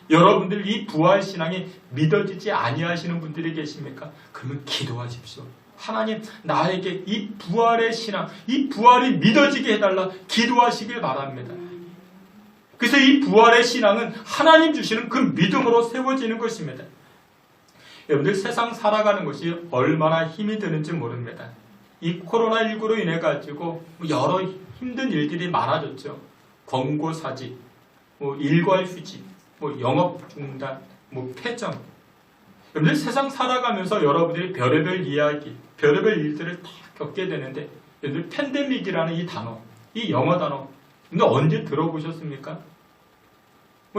여러분들 이 부활 신앙이 믿어지지 아니하시는 분들이 계십니까? 그러면 기도하십시오. 하나님 나에게 이 부활의 신앙, 이 부활이 믿어지게 해달라 기도하시길 바랍니다. 그래서 이 부활의 신앙은 하나님 주시는 그 믿음으로 세워지는 것입니다. 여러분들 세상 살아가는 것이 얼마나 힘이 드는지 모릅니다. 이 코로나19로 인해 가지고 여러 힘든 일들이 많아졌죠. 권고사직, 일괄휴직, 영업 중단, 폐점. 여러분들 세상 살아가면서 여러분들이 별의별 이야기, 별의별 일들을 다 겪게 되는데 여러분들 팬데믹이라는 이 단어, 이 영어 단어 근데 언제 들어보셨습니까?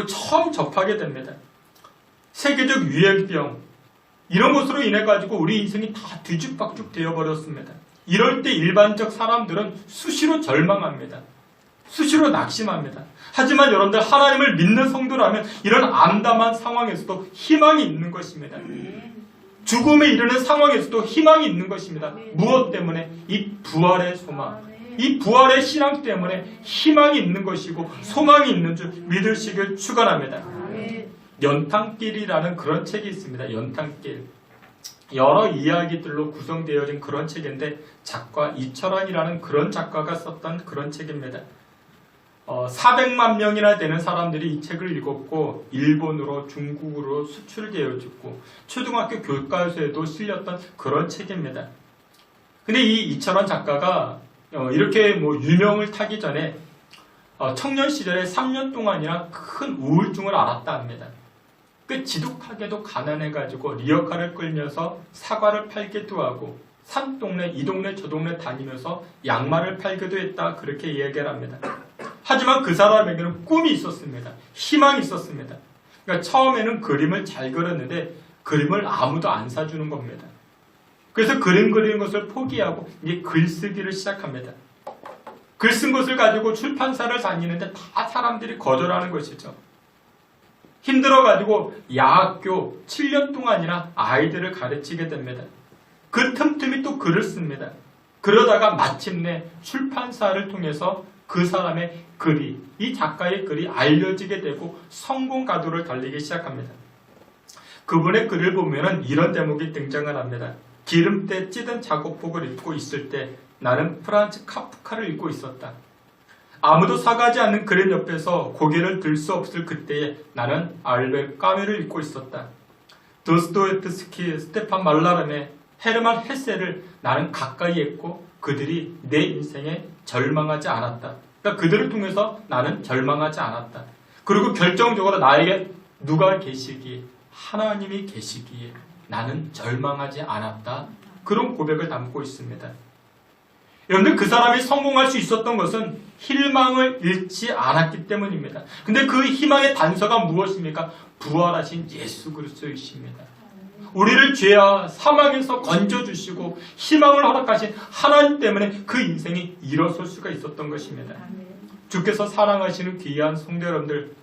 처음 접하게 됩니다. 세계적 유행병 이런 것으로 인해 가지고 우리 인생이 다 뒤죽박죽 되어버렸습니다. 이럴 때 일반적 사람들은 수시로 절망합니다. 수시로 낙심합니다. 하지만 여러분들 하나님을 믿는 성도라면 이런 암담한 상황에서도 희망이 있는 것입니다. 죽음에 이르는 상황에서도 희망이 있는 것입니다. 무엇 때문에? 이 부활의 소망, 이 부활의 신앙 때문에 희망이 있는 것이고 소망이 있는 줄 믿으시길 축원합니다. 연탄길이라는 그런 책이 있습니다. 연탄길. 여러 이야기들로 구성되어진 그런 책인데 작가 이철환이라는 그런 작가가 썼던 그런 책입니다. 400만 명이나 되는 사람들이 이 책을 읽었고 일본으로 중국으로 수출되어졌고 초등학교 교과서에도 실렸던 그런 책입니다. 근데 이 이철환 작가가 이렇게 유명을 타기 전에 청년 시절에 3년 동안이나 큰 우울증을 앓았다 합니다. 지독하게도 가난해가지고 리어카를 끌면서 사과를 팔기도 하고 산동네 이 동네 저 동네 다니면서 양말을 팔기도 했다 그렇게 이야기를 합니다. 하지만 그 사람에게는 꿈이 있었습니다. 희망이 있었습니다. 그러니까 처음에는 그림을 잘 그렸는데 그림을 아무도 안 사주는 겁니다. 그래서 그림 그리는 것을 포기하고 이제 글쓰기를 시작합니다. 글 쓴 것을 가지고 출판사를 다니는데 다 사람들이 거절하는 것이죠. 힘들어가지고 야학교 7년 동안이나 아이들을 가르치게 됩니다. 그 틈틈이 또 글을 씁니다. 그러다가 마침내 출판사를 통해서 그 사람의 글이, 이 작가의 글이 알려지게 되고 성공 가도를 달리기 시작합니다. 그분의 글을 보면은 이런 대목이 등장을 합니다. 기름때 찌든 작업복을 입고 있을 때 나는 프란츠 카프카를 읽고 있었다. 아무도 사가지 않는 그림 옆에서 고개를 들 수 없을 그때에 나는 알베르 까뮈를 읽고 있었다. 도스토옙스키, 스테판 말라름의, 헤르만 헤세를 나는 가까이 했고 그들이 내 인생에 절망하지 않았다. 그러니까 그들을 통해서 나는 절망하지 않았다. 그리고 결정적으로 나에게 누가 계시기에, 하나님이 계시기에 나는 절망하지 않았다. 그런 고백을 담고 있습니다. 여러분들, 그 사람이 성공할 수 있었던 것은 희망을 잃지 않았기 때문입니다. 근데 그 희망의 단서가 무엇입니까? 부활하신 예수 그리스도이십니다. 우리를 죄와 사망에서 건져주시고 희망을 허락하신 하나님 때문에 그 인생이 일어설 수가 있었던 것입니다. 주께서 사랑하시는 귀한 성도 여러분들,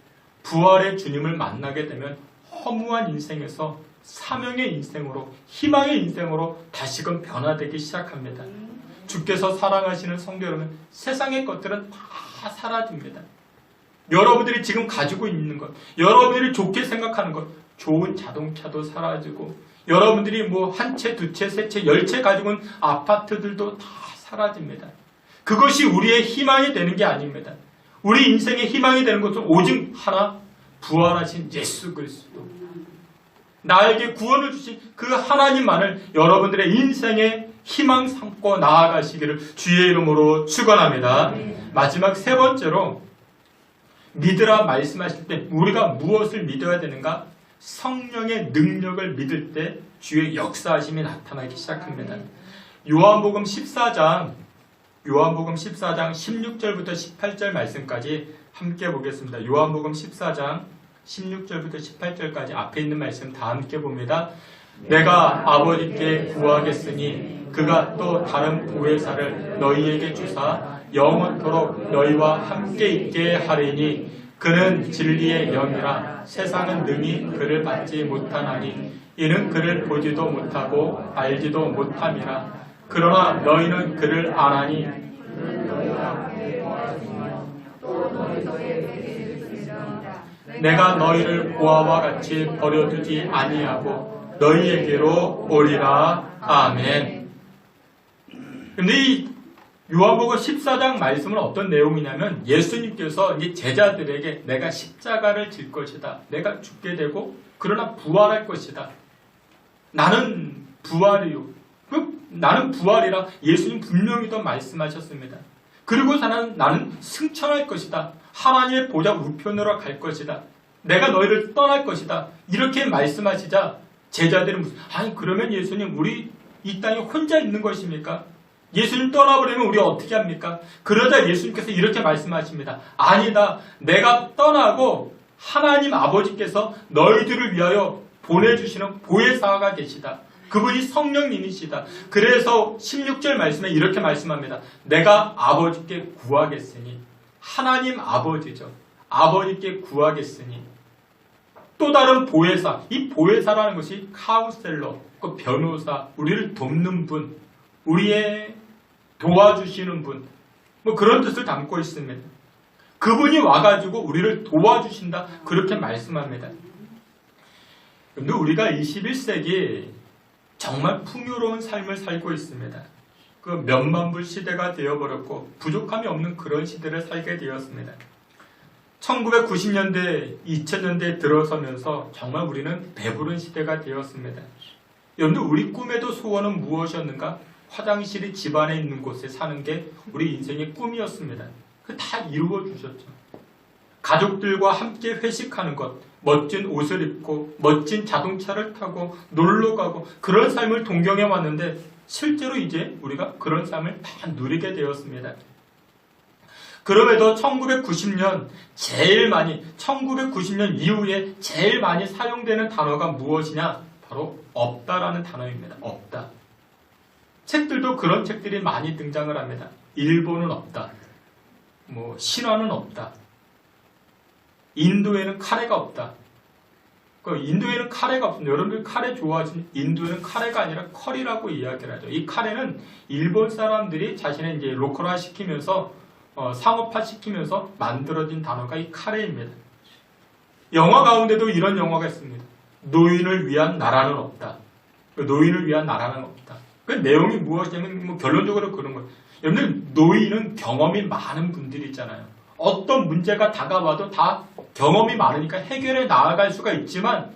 부활의 주님을 만나게 되면 허무한 인생에서 사명의 인생으로, 희망의 인생으로 다시금 변화되기 시작합니다. 주께서 사랑하시는 성도 여러분, 세상의 것들은 다 사라집니다. 여러분들이 지금 가지고 있는 것, 여러분들이 좋게 생각하는 것, 좋은 자동차도 사라지고, 여러분들이 뭐 한 채, 두 채, 세 채, 10채 가지고 있는 아파트들도 다 사라집니다. 그것이 우리의 희망이 되는 게 아닙니다. 우리 인생의 희망이 되는 것은 오직 하나, 부활하신 예수 그리스도. 나에게 구원을 주신 그 하나님만을 여러분들의 인생의 희망 삼고 나아가시기를 주의 이름으로 축원합니다. 마지막 세 번째로 믿으라 말씀하실 때 우리가 무엇을 믿어야 되는가? 성령의 능력을 믿을 때 주의 역사하심이 나타나기 시작합니다. 요한복음 14장 16절부터 18절 말씀까지 함께 보겠습니다. 요한복음 14장 16절부터 18절까지 앞에 있는 말씀 다 함께 봅니다. 내가 아버지께 구하겠으니 그가 또 다른 보혜사를 너희에게 주사 영원토록 너희와 함께 있게 하리니 그는 진리의 영이라 세상은 능히 그를 받지 못하나니 이는 그를 보지도 못하고 알지도 못함이라. 그러나 너희는 그를 아나니 내가 너희를 고아와 같이 버려두지 아니하고 너희에게로 오리라. 아멘. 근데 이 요한복음 14장 말씀은 어떤 내용이냐면 예수님께서 이 제자들에게 내가 십자가를 질 것이다. 내가 죽게 되고 그러나 부활할 것이다. 나는 부활이요. 나는 부활이라 예수님 분명히 더 말씀하셨습니다. 그리고 나는 승천할 것이다. 하나님의 보좌 우편으로 갈 것이다. 내가 너희를 떠날 것이다. 이렇게 말씀하시자 제자들은 아니 그러면 예수님 우리 이 땅에 혼자 있는 것입니까? 예수님 떠나버리면 우리 어떻게 합니까? 그러자 예수님께서 이렇게 말씀하십니다. 아니다. 내가 떠나고 하나님 아버지께서 너희들을 위하여 보내주시는 보혜사가 계시다. 그분이 성령님이시다. 그래서 16절 말씀에 이렇게 말씀합니다. 내가 아버지께 구하겠으니 하나님 아버지죠. 아버지께 구하겠으니 또 다른 보혜사. 이 보혜사라는 것이 카운셀러, 그 변호사, 우리를 돕는 분, 우리의 도와주시는 분, 뭐 그런 뜻을 담고 있습니다. 그분이 와가지고 우리를 도와주신다. 그렇게 말씀합니다. 근데 우리가 21세기 정말 풍요로운 삶을 살고 있습니다. 그 몇만불 시대가 되어버렸고 부족함이 없는 그런 시대를 살게 되었습니다. 1990년대, 2000년대에 들어서면서 정말 우리는 배부른 시대가 되었습니다. 여러분들 우리 꿈에도 소원은 무엇이었는가? 화장실이 집안에 있는 곳에 사는 게 우리 인생의 꿈이었습니다. 그 다 이루어 주셨죠. 가족들과 함께 회식하는 것, 멋진 옷을 입고 멋진 자동차를 타고 놀러 가고 그런 삶을 동경해 왔는데 실제로 이제 우리가 그런 삶을 다 누리게 되었습니다. 그럼에도 1990년 이후에 제일 많이 사용되는 단어가 무엇이냐? 바로 없다라는 단어입니다. 없다. 책들도 그런 책들이 많이 등장을 합니다. 일본은 없다. 뭐 신화는 없다. 인도에는 카레가 없다. 인도에는 카레가 없습니다. 여러분들 카레 좋아하시는 인도에는 카레가 아니라 커리라고 이야기를 하죠. 이 카레는 일본 사람들이 자신의 이제 로컬화 시키면서 상업화 시키면서 만들어진 단어가 이 카레입니다. 영화 가운데도 이런 영화가 있습니다. 노인을 위한 나라는 없다. 노인을 위한 나라는 없다. 그 내용이 무엇이냐면 뭐 결론적으로 그런 거예요. 여러분들 노인은 경험이 많은 분들이 있잖아요. 어떤 문제가 다가와도 다 경험이 많으니까 해결해 나아갈 수가 있지만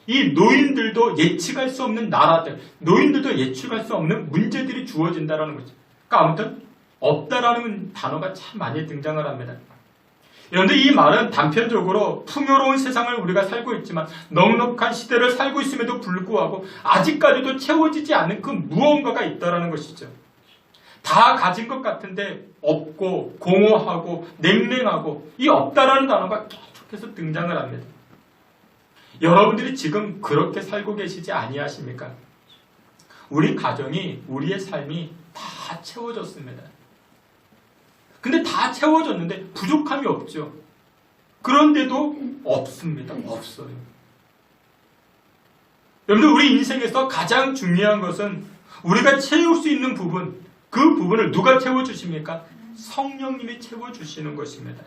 이 노인들도 예측할 수 없는 나라들, 노인들도 예측할 수 없는 문제들이 주어진다는 거죠. 그러니까 아무튼 없다라는 단어가 참 많이 등장을 합니다. 그런데 이 말은 단편적으로 풍요로운 세상을 우리가 살고 있지만 넉넉한 시대를 살고 있음에도 불구하고 아직까지도 채워지지 않는 그 무언가가 있다는 것이죠. 다 가진 것 같은데 없고 공허하고 냉랭하고 이 없다라는 단어가 계속해서 등장을 합니다. 여러분들이 지금 그렇게 살고 계시지 아니하십니까? 우리 가정이, 우리의 삶이 다 채워졌습니다. 근데 다 채워졌는데 부족함이 없죠. 그런데도 없습니다. 없어요. 여러분들 우리 인생에서 가장 중요한 것은 우리가 채울 수 있는 부분, 그 부분을 누가 채워주십니까? 성령님이 채워주시는 것입니다.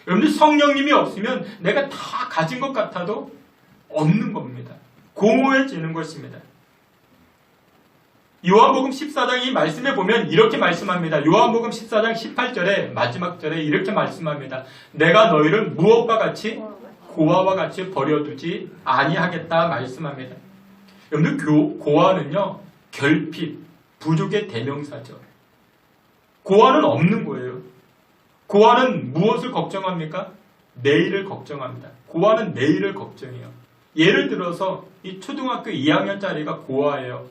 여러분들 성령님이 없으면 내가 다 가진 것 같아도 없는 겁니다. 공허해지는 것입니다. 요한복음 14장 이 말씀에 보면 이렇게 말씀합니다. 요한복음 14장 18절에 마지막 절에 이렇게 말씀합니다. 내가 너희를 무엇과 같이 고아와 같이 버려두지 아니하겠다 말씀합니다. 여러분들 고아는요 결핍, 부족의 대명사죠. 고아는 없는 거예요. 고아는 무엇을 걱정합니까? 내일을 걱정합니다. 고아는 내일을 걱정해요. 예를 들어서 이 초등학교 2학년짜리가 고아예요.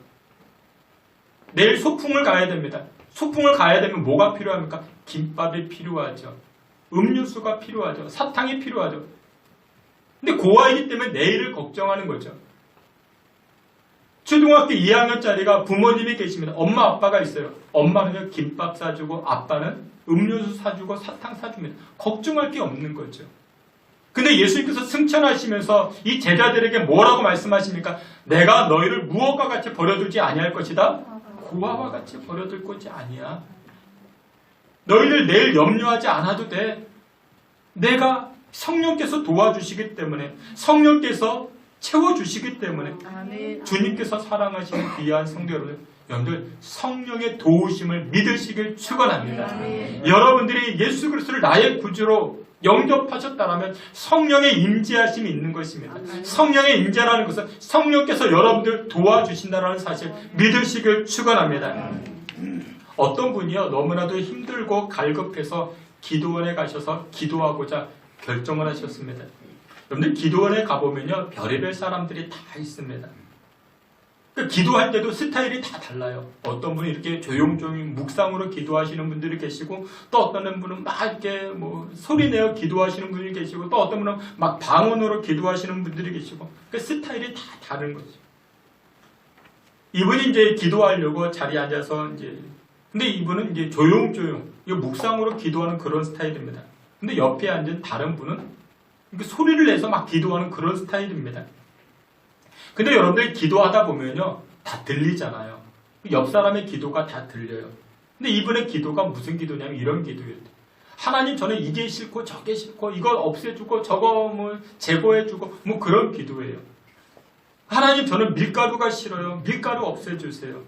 내일 소풍을 가야 됩니다. 소풍을 가야 되면 뭐가 필요합니까? 김밥이 필요하죠. 음료수가 필요하죠. 사탕이 필요하죠. 근데 고아이기 때문에 내일을 걱정하는 거죠. 초등학교 2학년짜리가 부모님이 계십니다. 엄마 아빠가 있어요. 엄마는 김밥 사주고 아빠는 음료수 사주고 사탕 사줍니다. 걱정할 게 없는 거죠. 근데 예수님께서 승천하시면서 이 제자들에게 뭐라고 말씀하십니까? 내가 너희를 무엇과 같이 버려두지 아니할 것이다. 고아와 같이 버려둘 것이 아니야. 너희를 내일 염려하지 않아도 돼. 내가 성령께서 도와주시기 때문에, 성령께서 채워주시기 때문에, 아멘. 주님께서 사랑하시는 귀한 성도 여러분들, 성령의 도우심을 믿으시길 축원합니다. 아멘. 여러분들이 예수 그리스도를 나의 구주로 영접하셨다면 성령의 임재하심이 있는 것입니다. 성령의 임재라는 것은 성령께서 여러분들 도와주신다는 사실 믿으시길 축원합니다. 어떤 분이요 너무나도 힘들고 갈급해서 기도원에 가셔서 기도하고자 결정을 하셨습니다. 여러분들 기도원에 가보면요 별의별 사람들이 다 있습니다. 그러니까 기도할 때도 스타일이 다 달라요. 어떤 분이 이렇게 조용조용히 묵상으로 기도하시는 분들이 계시고, 또 어떤 분은 막 이렇게 뭐 소리내어 기도하시는 분들이 계시고, 또 어떤 분은 막 방언으로 기도하시는 분들이 계시고, 그러니까 스타일이 다 다른 거죠. 이분이 이제 기도하려고 자리에 앉아서 근데 이분은 이제 조용조용 묵상으로 기도하는 그런 스타일입니다. 근데 옆에 앉은 다른 분은 소리를 내서 막 기도하는 그런 스타일입니다. 근데 여러분들 기도하다 보면요 다 들리잖아요. 옆 사람의 기도가 다 들려요. 근데 이분의 기도가 무슨 기도냐면 이런 기도예요. 하나님 저는 이게 싫고 저게 싫고 이거 없애주고 저거 뭐 제거해주고 뭐 그런 기도예요. 하나님 저는 밀가루가 싫어요. 밀가루 없애주세요.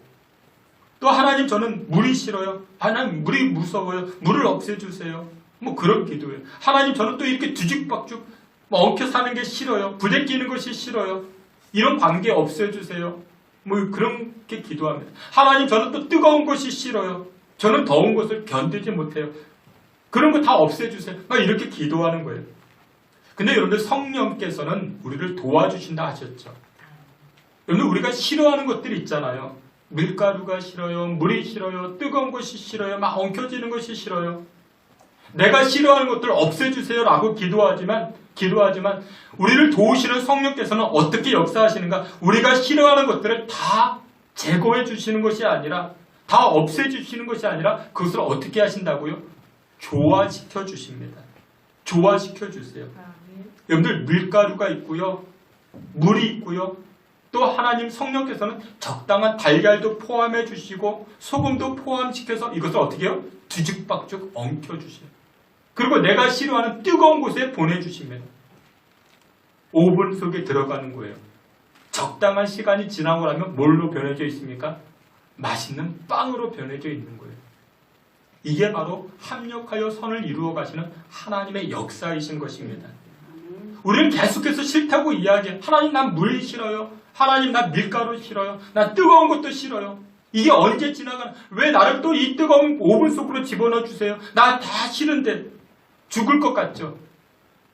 또 하나님 저는 물이 싫어요. 하나님 물이 무서워요. 물을 없애주세요. 뭐 그런 기도예요. 하나님 저는 또 이렇게 뒤죽박죽 엉켜 사는 게 싫어요. 부대끼는 것이 싫어요. 이런 관계 없애주세요. 뭐 그렇게 기도합니다. 하나님 저는 또 뜨거운 것이 싫어요. 저는 더운 것을 견디지 못해요. 그런 거 다 없애주세요. 막 이렇게 기도하는 거예요. 근데 여러분들 성령께서는 우리를 도와주신다 하셨죠. 여러분들 우리가 싫어하는 것들이 있잖아요. 밀가루가 싫어요. 물이 싫어요. 뜨거운 것이 싫어요. 막 엉켜지는 것이 싫어요. 내가 싫어하는 것들을 없애주세요 라고 기도하지만 우리를 도우시는 성령께서는 어떻게 역사하시는가? 우리가 싫어하는 것들을 다 제거해 주시는 것이 아니라, 다 없애 주시는 것이 아니라 그것을 어떻게 하신다고요? 조화시켜 주십니다. 조화시켜 주세요. 여러분들 밀가루가 있고요. 물이 있고요. 또 하나님 성령께서는 적당한 달걀도 포함해 주시고 소금도 포함시켜서 이것을 어떻게 해요? 뒤죽박죽 엉켜 주셔요. 그리고 내가 싫어하는 뜨거운 곳에 보내주십니다. 오븐 속에 들어가는 거예요. 적당한 시간이 지나고 나면 뭘로 변해져 있습니까? 맛있는 빵으로 변해져 있는 거예요. 이게 바로 합력하여 선을 이루어 가시는 하나님의 역사이신 것입니다. 우리는 계속해서 싫다고 이야기해. 하나님 난 물 싫어요. 하나님 난 밀가루 싫어요. 난 뜨거운 것도 싫어요. 이게 언제 지나가나? 왜 나를 또 이 뜨거운 오븐 속으로 집어넣어 주세요? 나 다 싫은데 죽을 것 같죠?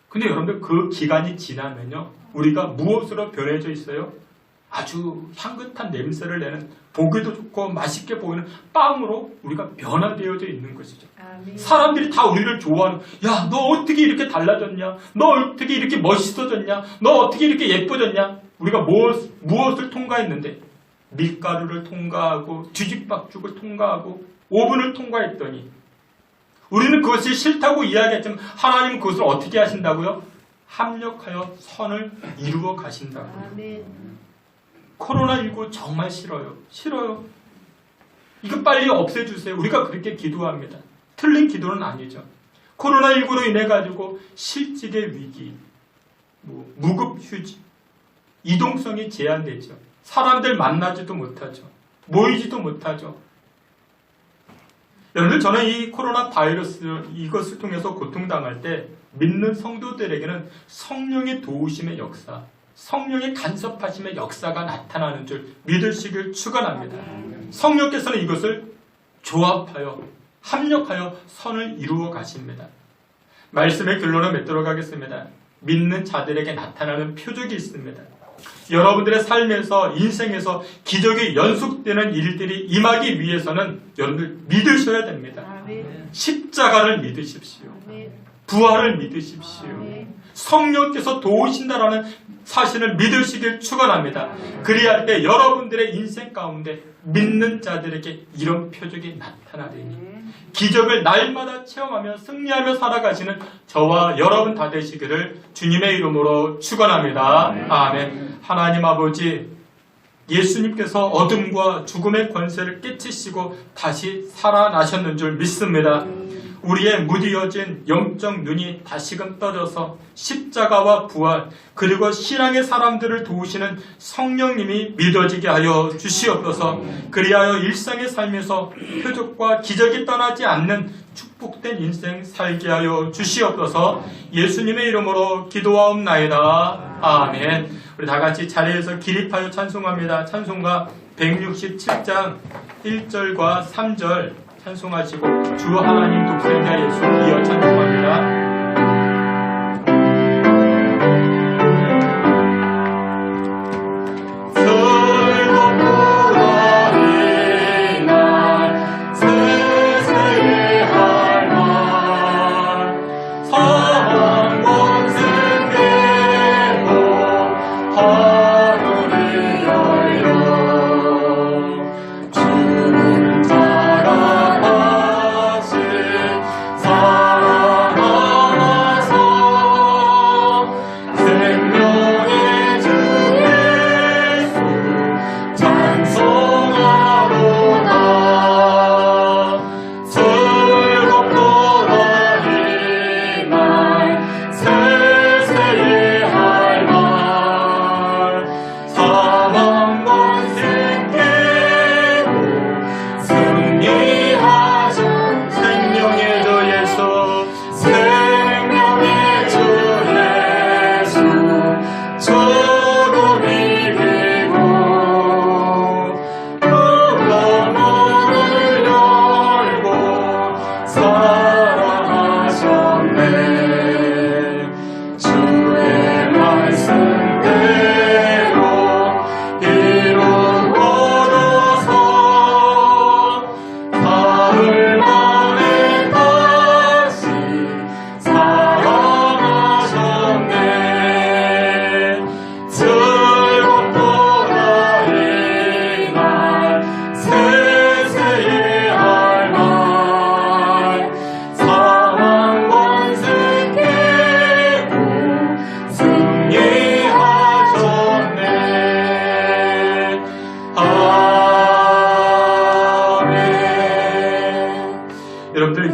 근데 여러분들 그 기간이 지나면요. 우리가 무엇으로 변해져 있어요? 아주 향긋한 냄새를 내는 보기도 좋고 맛있게 보이는 빵으로 우리가 변화되어져 있는 것이죠. 아멘. 사람들이 다 우리를 좋아하는, 야, 너 어떻게 이렇게 달라졌냐? 너 어떻게 이렇게 멋있어졌냐? 너 어떻게 이렇게 예뻐졌냐? 우리가 무엇을 통과했는데? 밀가루를 통과하고 뒤집박죽을 통과하고 오븐을 통과했더니 우리는 그것이 싫다고 이야기했지만 하나님은 그것을 어떻게 하신다고요? 합력하여 선을 이루어 가신다고요. 아멘. 코로나19 정말 싫어요. 싫어요. 이거 빨리 없애주세요. 우리가 그렇게 기도합니다. 틀린 기도는 아니죠. 코로나19로 인해 가지고 실직의 위기, 무급휴직, 이동성이 제한되죠. 사람들 만나지도 못하죠. 모이지도 못하죠. 여러분, 저는 이 코로나 바이러스 이것을 통해서 고통당할 때 믿는 성도들에게는 성령의 도우심의 역사, 성령의 간섭하심의 역사가 나타나는 줄 믿으시길 축원합니다. 성령께서는 이것을 조합하여 합력하여 선을 이루어 가십니다. 말씀의 결론을 맺도록 하겠습니다. 믿는 자들에게 나타나는 표적이 있습니다. 여러분들의 삶에서 인생에서 기적이 연속되는 일들이 임하기 위해서는 여러분들 믿으셔야 됩니다. 아멘. 십자가를 믿으십시오. 아멘. 부활을 믿으십시오. 아멘. 성령께서 도우신다라는 사실을 믿으시길 축원합니다. 그리할 때 여러분들의 인생 가운데 믿는 자들에게 이런 표적이 나타나리니 기적을 날마다 체험하며 승리하며 살아가시는 저와 여러분 다 되시기를 주님의 이름으로 축원합니다. 아멘. 하나님 아버지, 예수님께서 어둠과 죽음의 권세를 깨치시고 다시 살아나셨는 줄 믿습니다. 우리의 무디어진 영적 눈이 다시금 떠져서 십자가와 부활 그리고 신앙의 사람들을 도우시는 성령님이 믿어지게 하여 주시옵소서. 그리하여 일상의 삶에서 표적과 기적이 떠나지 않는 축복된 인생 살게 하여 주시옵소서. 예수님의 이름으로 기도하옵나이다. 아멘. 우리 다같이 자리에서 기립하여 찬송합니다. 찬송가 167장 1절과 3절 찬송하시고 주 하나님 독생자 예수 이어 찬송합니다.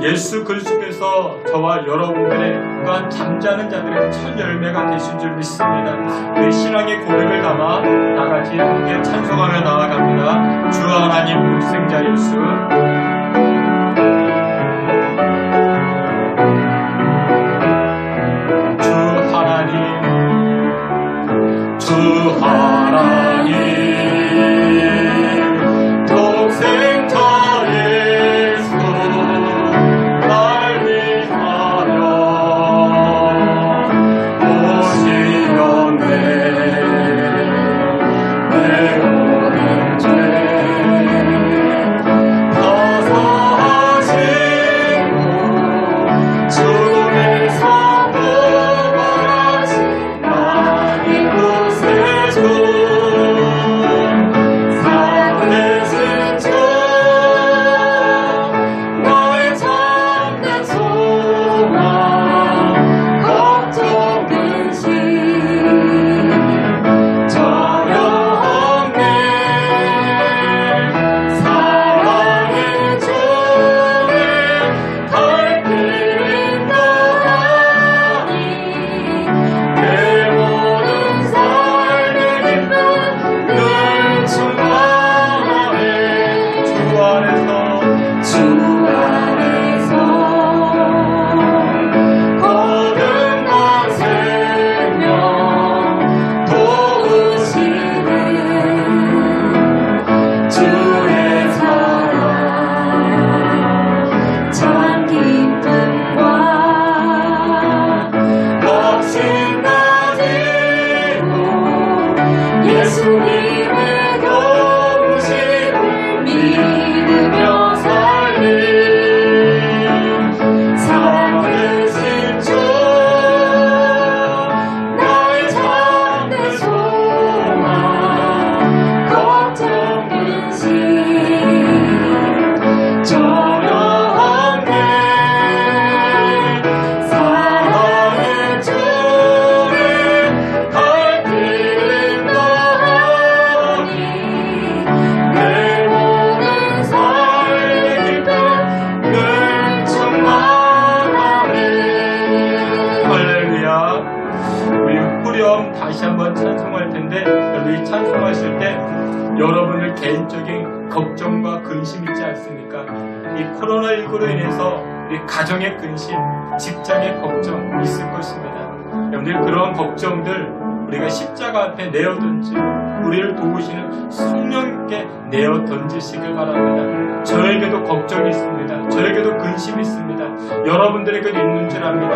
예수 그리스도께서 저와 여러분들의 또한 잠자는 자들의 첫 열매가 되신 줄 믿습니다. 우리 신앙의 고백을 담아 다같이 함께 찬송하며 나아갑니다. 주 하나님 독생자 예수 주 하나님 독생자 예수 날 위하여 오시었네. 내 모든 죄 다 사하시고 죽음에서 부활하신 나의 구세주 살아계신 주 나의 참된 소망 걱정 근심 전혀 없네. 사랑의 주에 갈 길은 너하니 내 모든 삶의 기쁨 늘 충만하네. 주 안에서 거듭난 생명 도우시는 주의 사랑 참 기쁨과 멋진 가지고 예수님의 도우심을 믿으며 살리 살아계신 주 나의 참된 소망 걱정 근심 전혀 없네. 사랑의 주에 갈 길은 너하니 내 모든 삶의 기쁨 늘 충만하네. 할렐루야. 우리 후렴 다시 한번 찬송할 텐데 여러분 이 찬송하실 때 여러분의 개인적인 걱정과 근심 있지 않습니까? 이 코로나19로 인해서 우리 가정의 근심, 직장의 걱정 있을 것입니다. 여러분들 그런 걱정들 우리가 십자가 앞에 내어 던지고 우리를 도우시는 성령께 내어 던지시길 바랍니다. 저에게도 걱정이 있습니다. 저에게도 근심이 있습니다. 여러분들에게도 있는 줄 압니다.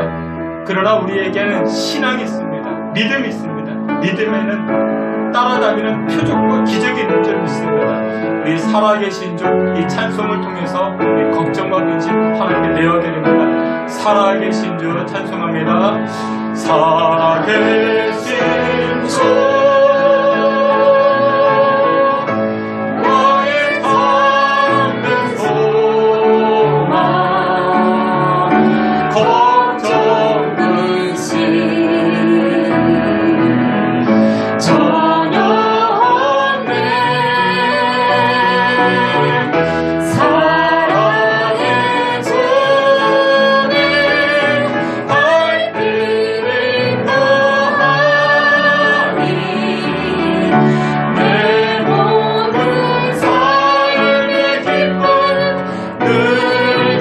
그러나 우리에게는 신앙이 있습니다. 믿음이 있습니다. 믿음에는 따라다니는 표적과 기적이 있는 줄 믿습니다. 우리 살아계신 주 이 찬송을 통해서 우리 걱정과 근심 하나님께 내어드립니다. 살아계신 주 찬송합니다. 살아계신 주 나의 참된 소망 걱정 근심 전혀 없네. 사랑의 주님 갈 길은 너하니 내 모든 삶의 기쁨 늘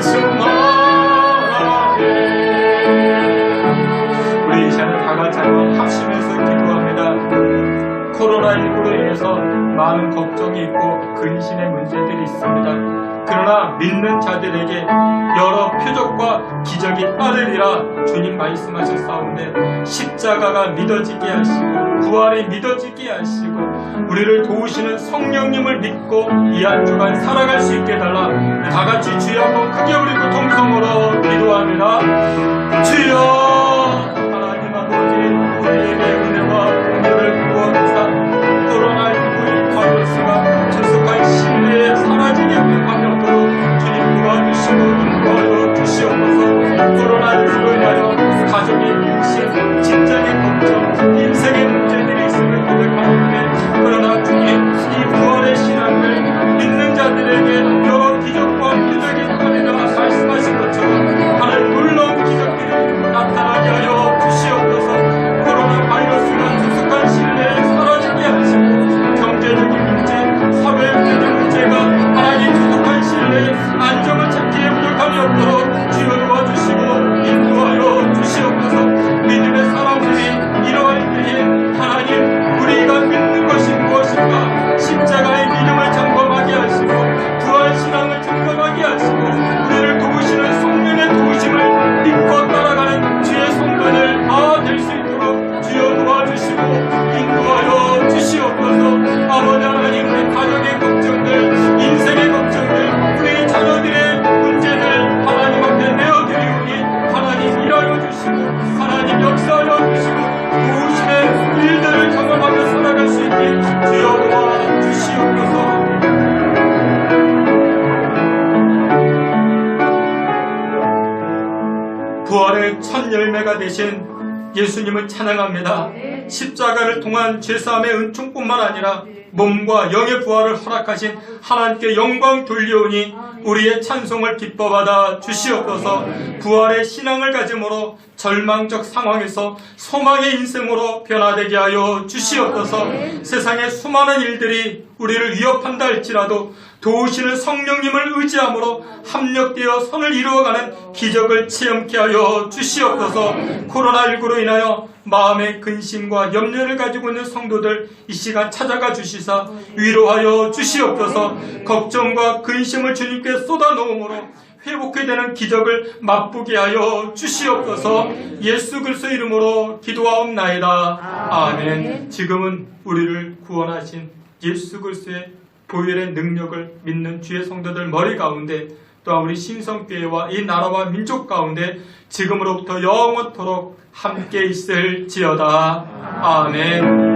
충만하네. 우리 이 시간에 다 같이 한번 합심해서 기도합니다. 코로나19로 인해서 많은 걱정이 있고 근심의 문제들이 있습니다. 그러나 믿는 자들에게 여러 표적과 기적이 따르리라 주님 말씀하셨사온데 십자가가 믿어지게 하시고 부활이 믿어지게 하시고 우리를 도우시는 성령님을 믿고 이 한 주간 살아갈 수 있게 해달라. 다 같이 주여 한번 크게 울리고 통성으로 기도합니다. 주여 하나님 아버지 우리에게 은혜와 공유를 부어주사 코로나19의 바이러스가 조속한 시내에 사라지게 하도록 주님 도와주시고 인도하여 주시옵소서. 코로나19로 인하여 가족의 근심, 직장의 걱정, 인생의 문제들이 있음을 고백하는데 그러나 주님 이 부활의 신앙을 믿는 자들에게 여러 기적과 표적이 따르라 말씀하신 것처럼 하나님 놀라운 기적들이 나타나게 주여 도와 주시옵소서. 부활의 첫 열매가 되신 예수님을 찬양합니다. 십자가를 통한 죄사함의 은총뿐만 아니라 몸과 영의 부활을 허락하신 하나님께 영광 돌려오니 우리의 찬송을 기뻐받아 주시옵소서. 부활의 신앙을 가짐으로 절망적 상황에서 소망의 인생으로 변화되게 하여 주시옵소서. 세상의 수많은 일들이 우리를 위협한다 할지라도 도우시는 성령님을 의지함으로 합력되어 선을 이루어가는 기적을 체험케 하여 주시옵소서. 코로나19로 인하여 마음의 근심과 염려를 가지고 있는 성도들 이 시간 찾아가 주시사 위로하여 주시옵소서. 걱정과 근심을 주님께 쏟아놓음으로 회복해 되는 기적을 맛보게 하여 주시옵소서. 예수 그리스도의 이름으로 기도하옵나이다. 아멘. 지금은 우리를 구원하신 예수 그리스도의 보혈의 능력을 믿는 주의 성도들 머리 가운데 또한 우리 신성교회와 이 나라와 민족 가운데 지금으로부터 영원토록 함께 있을지어다. 아멘.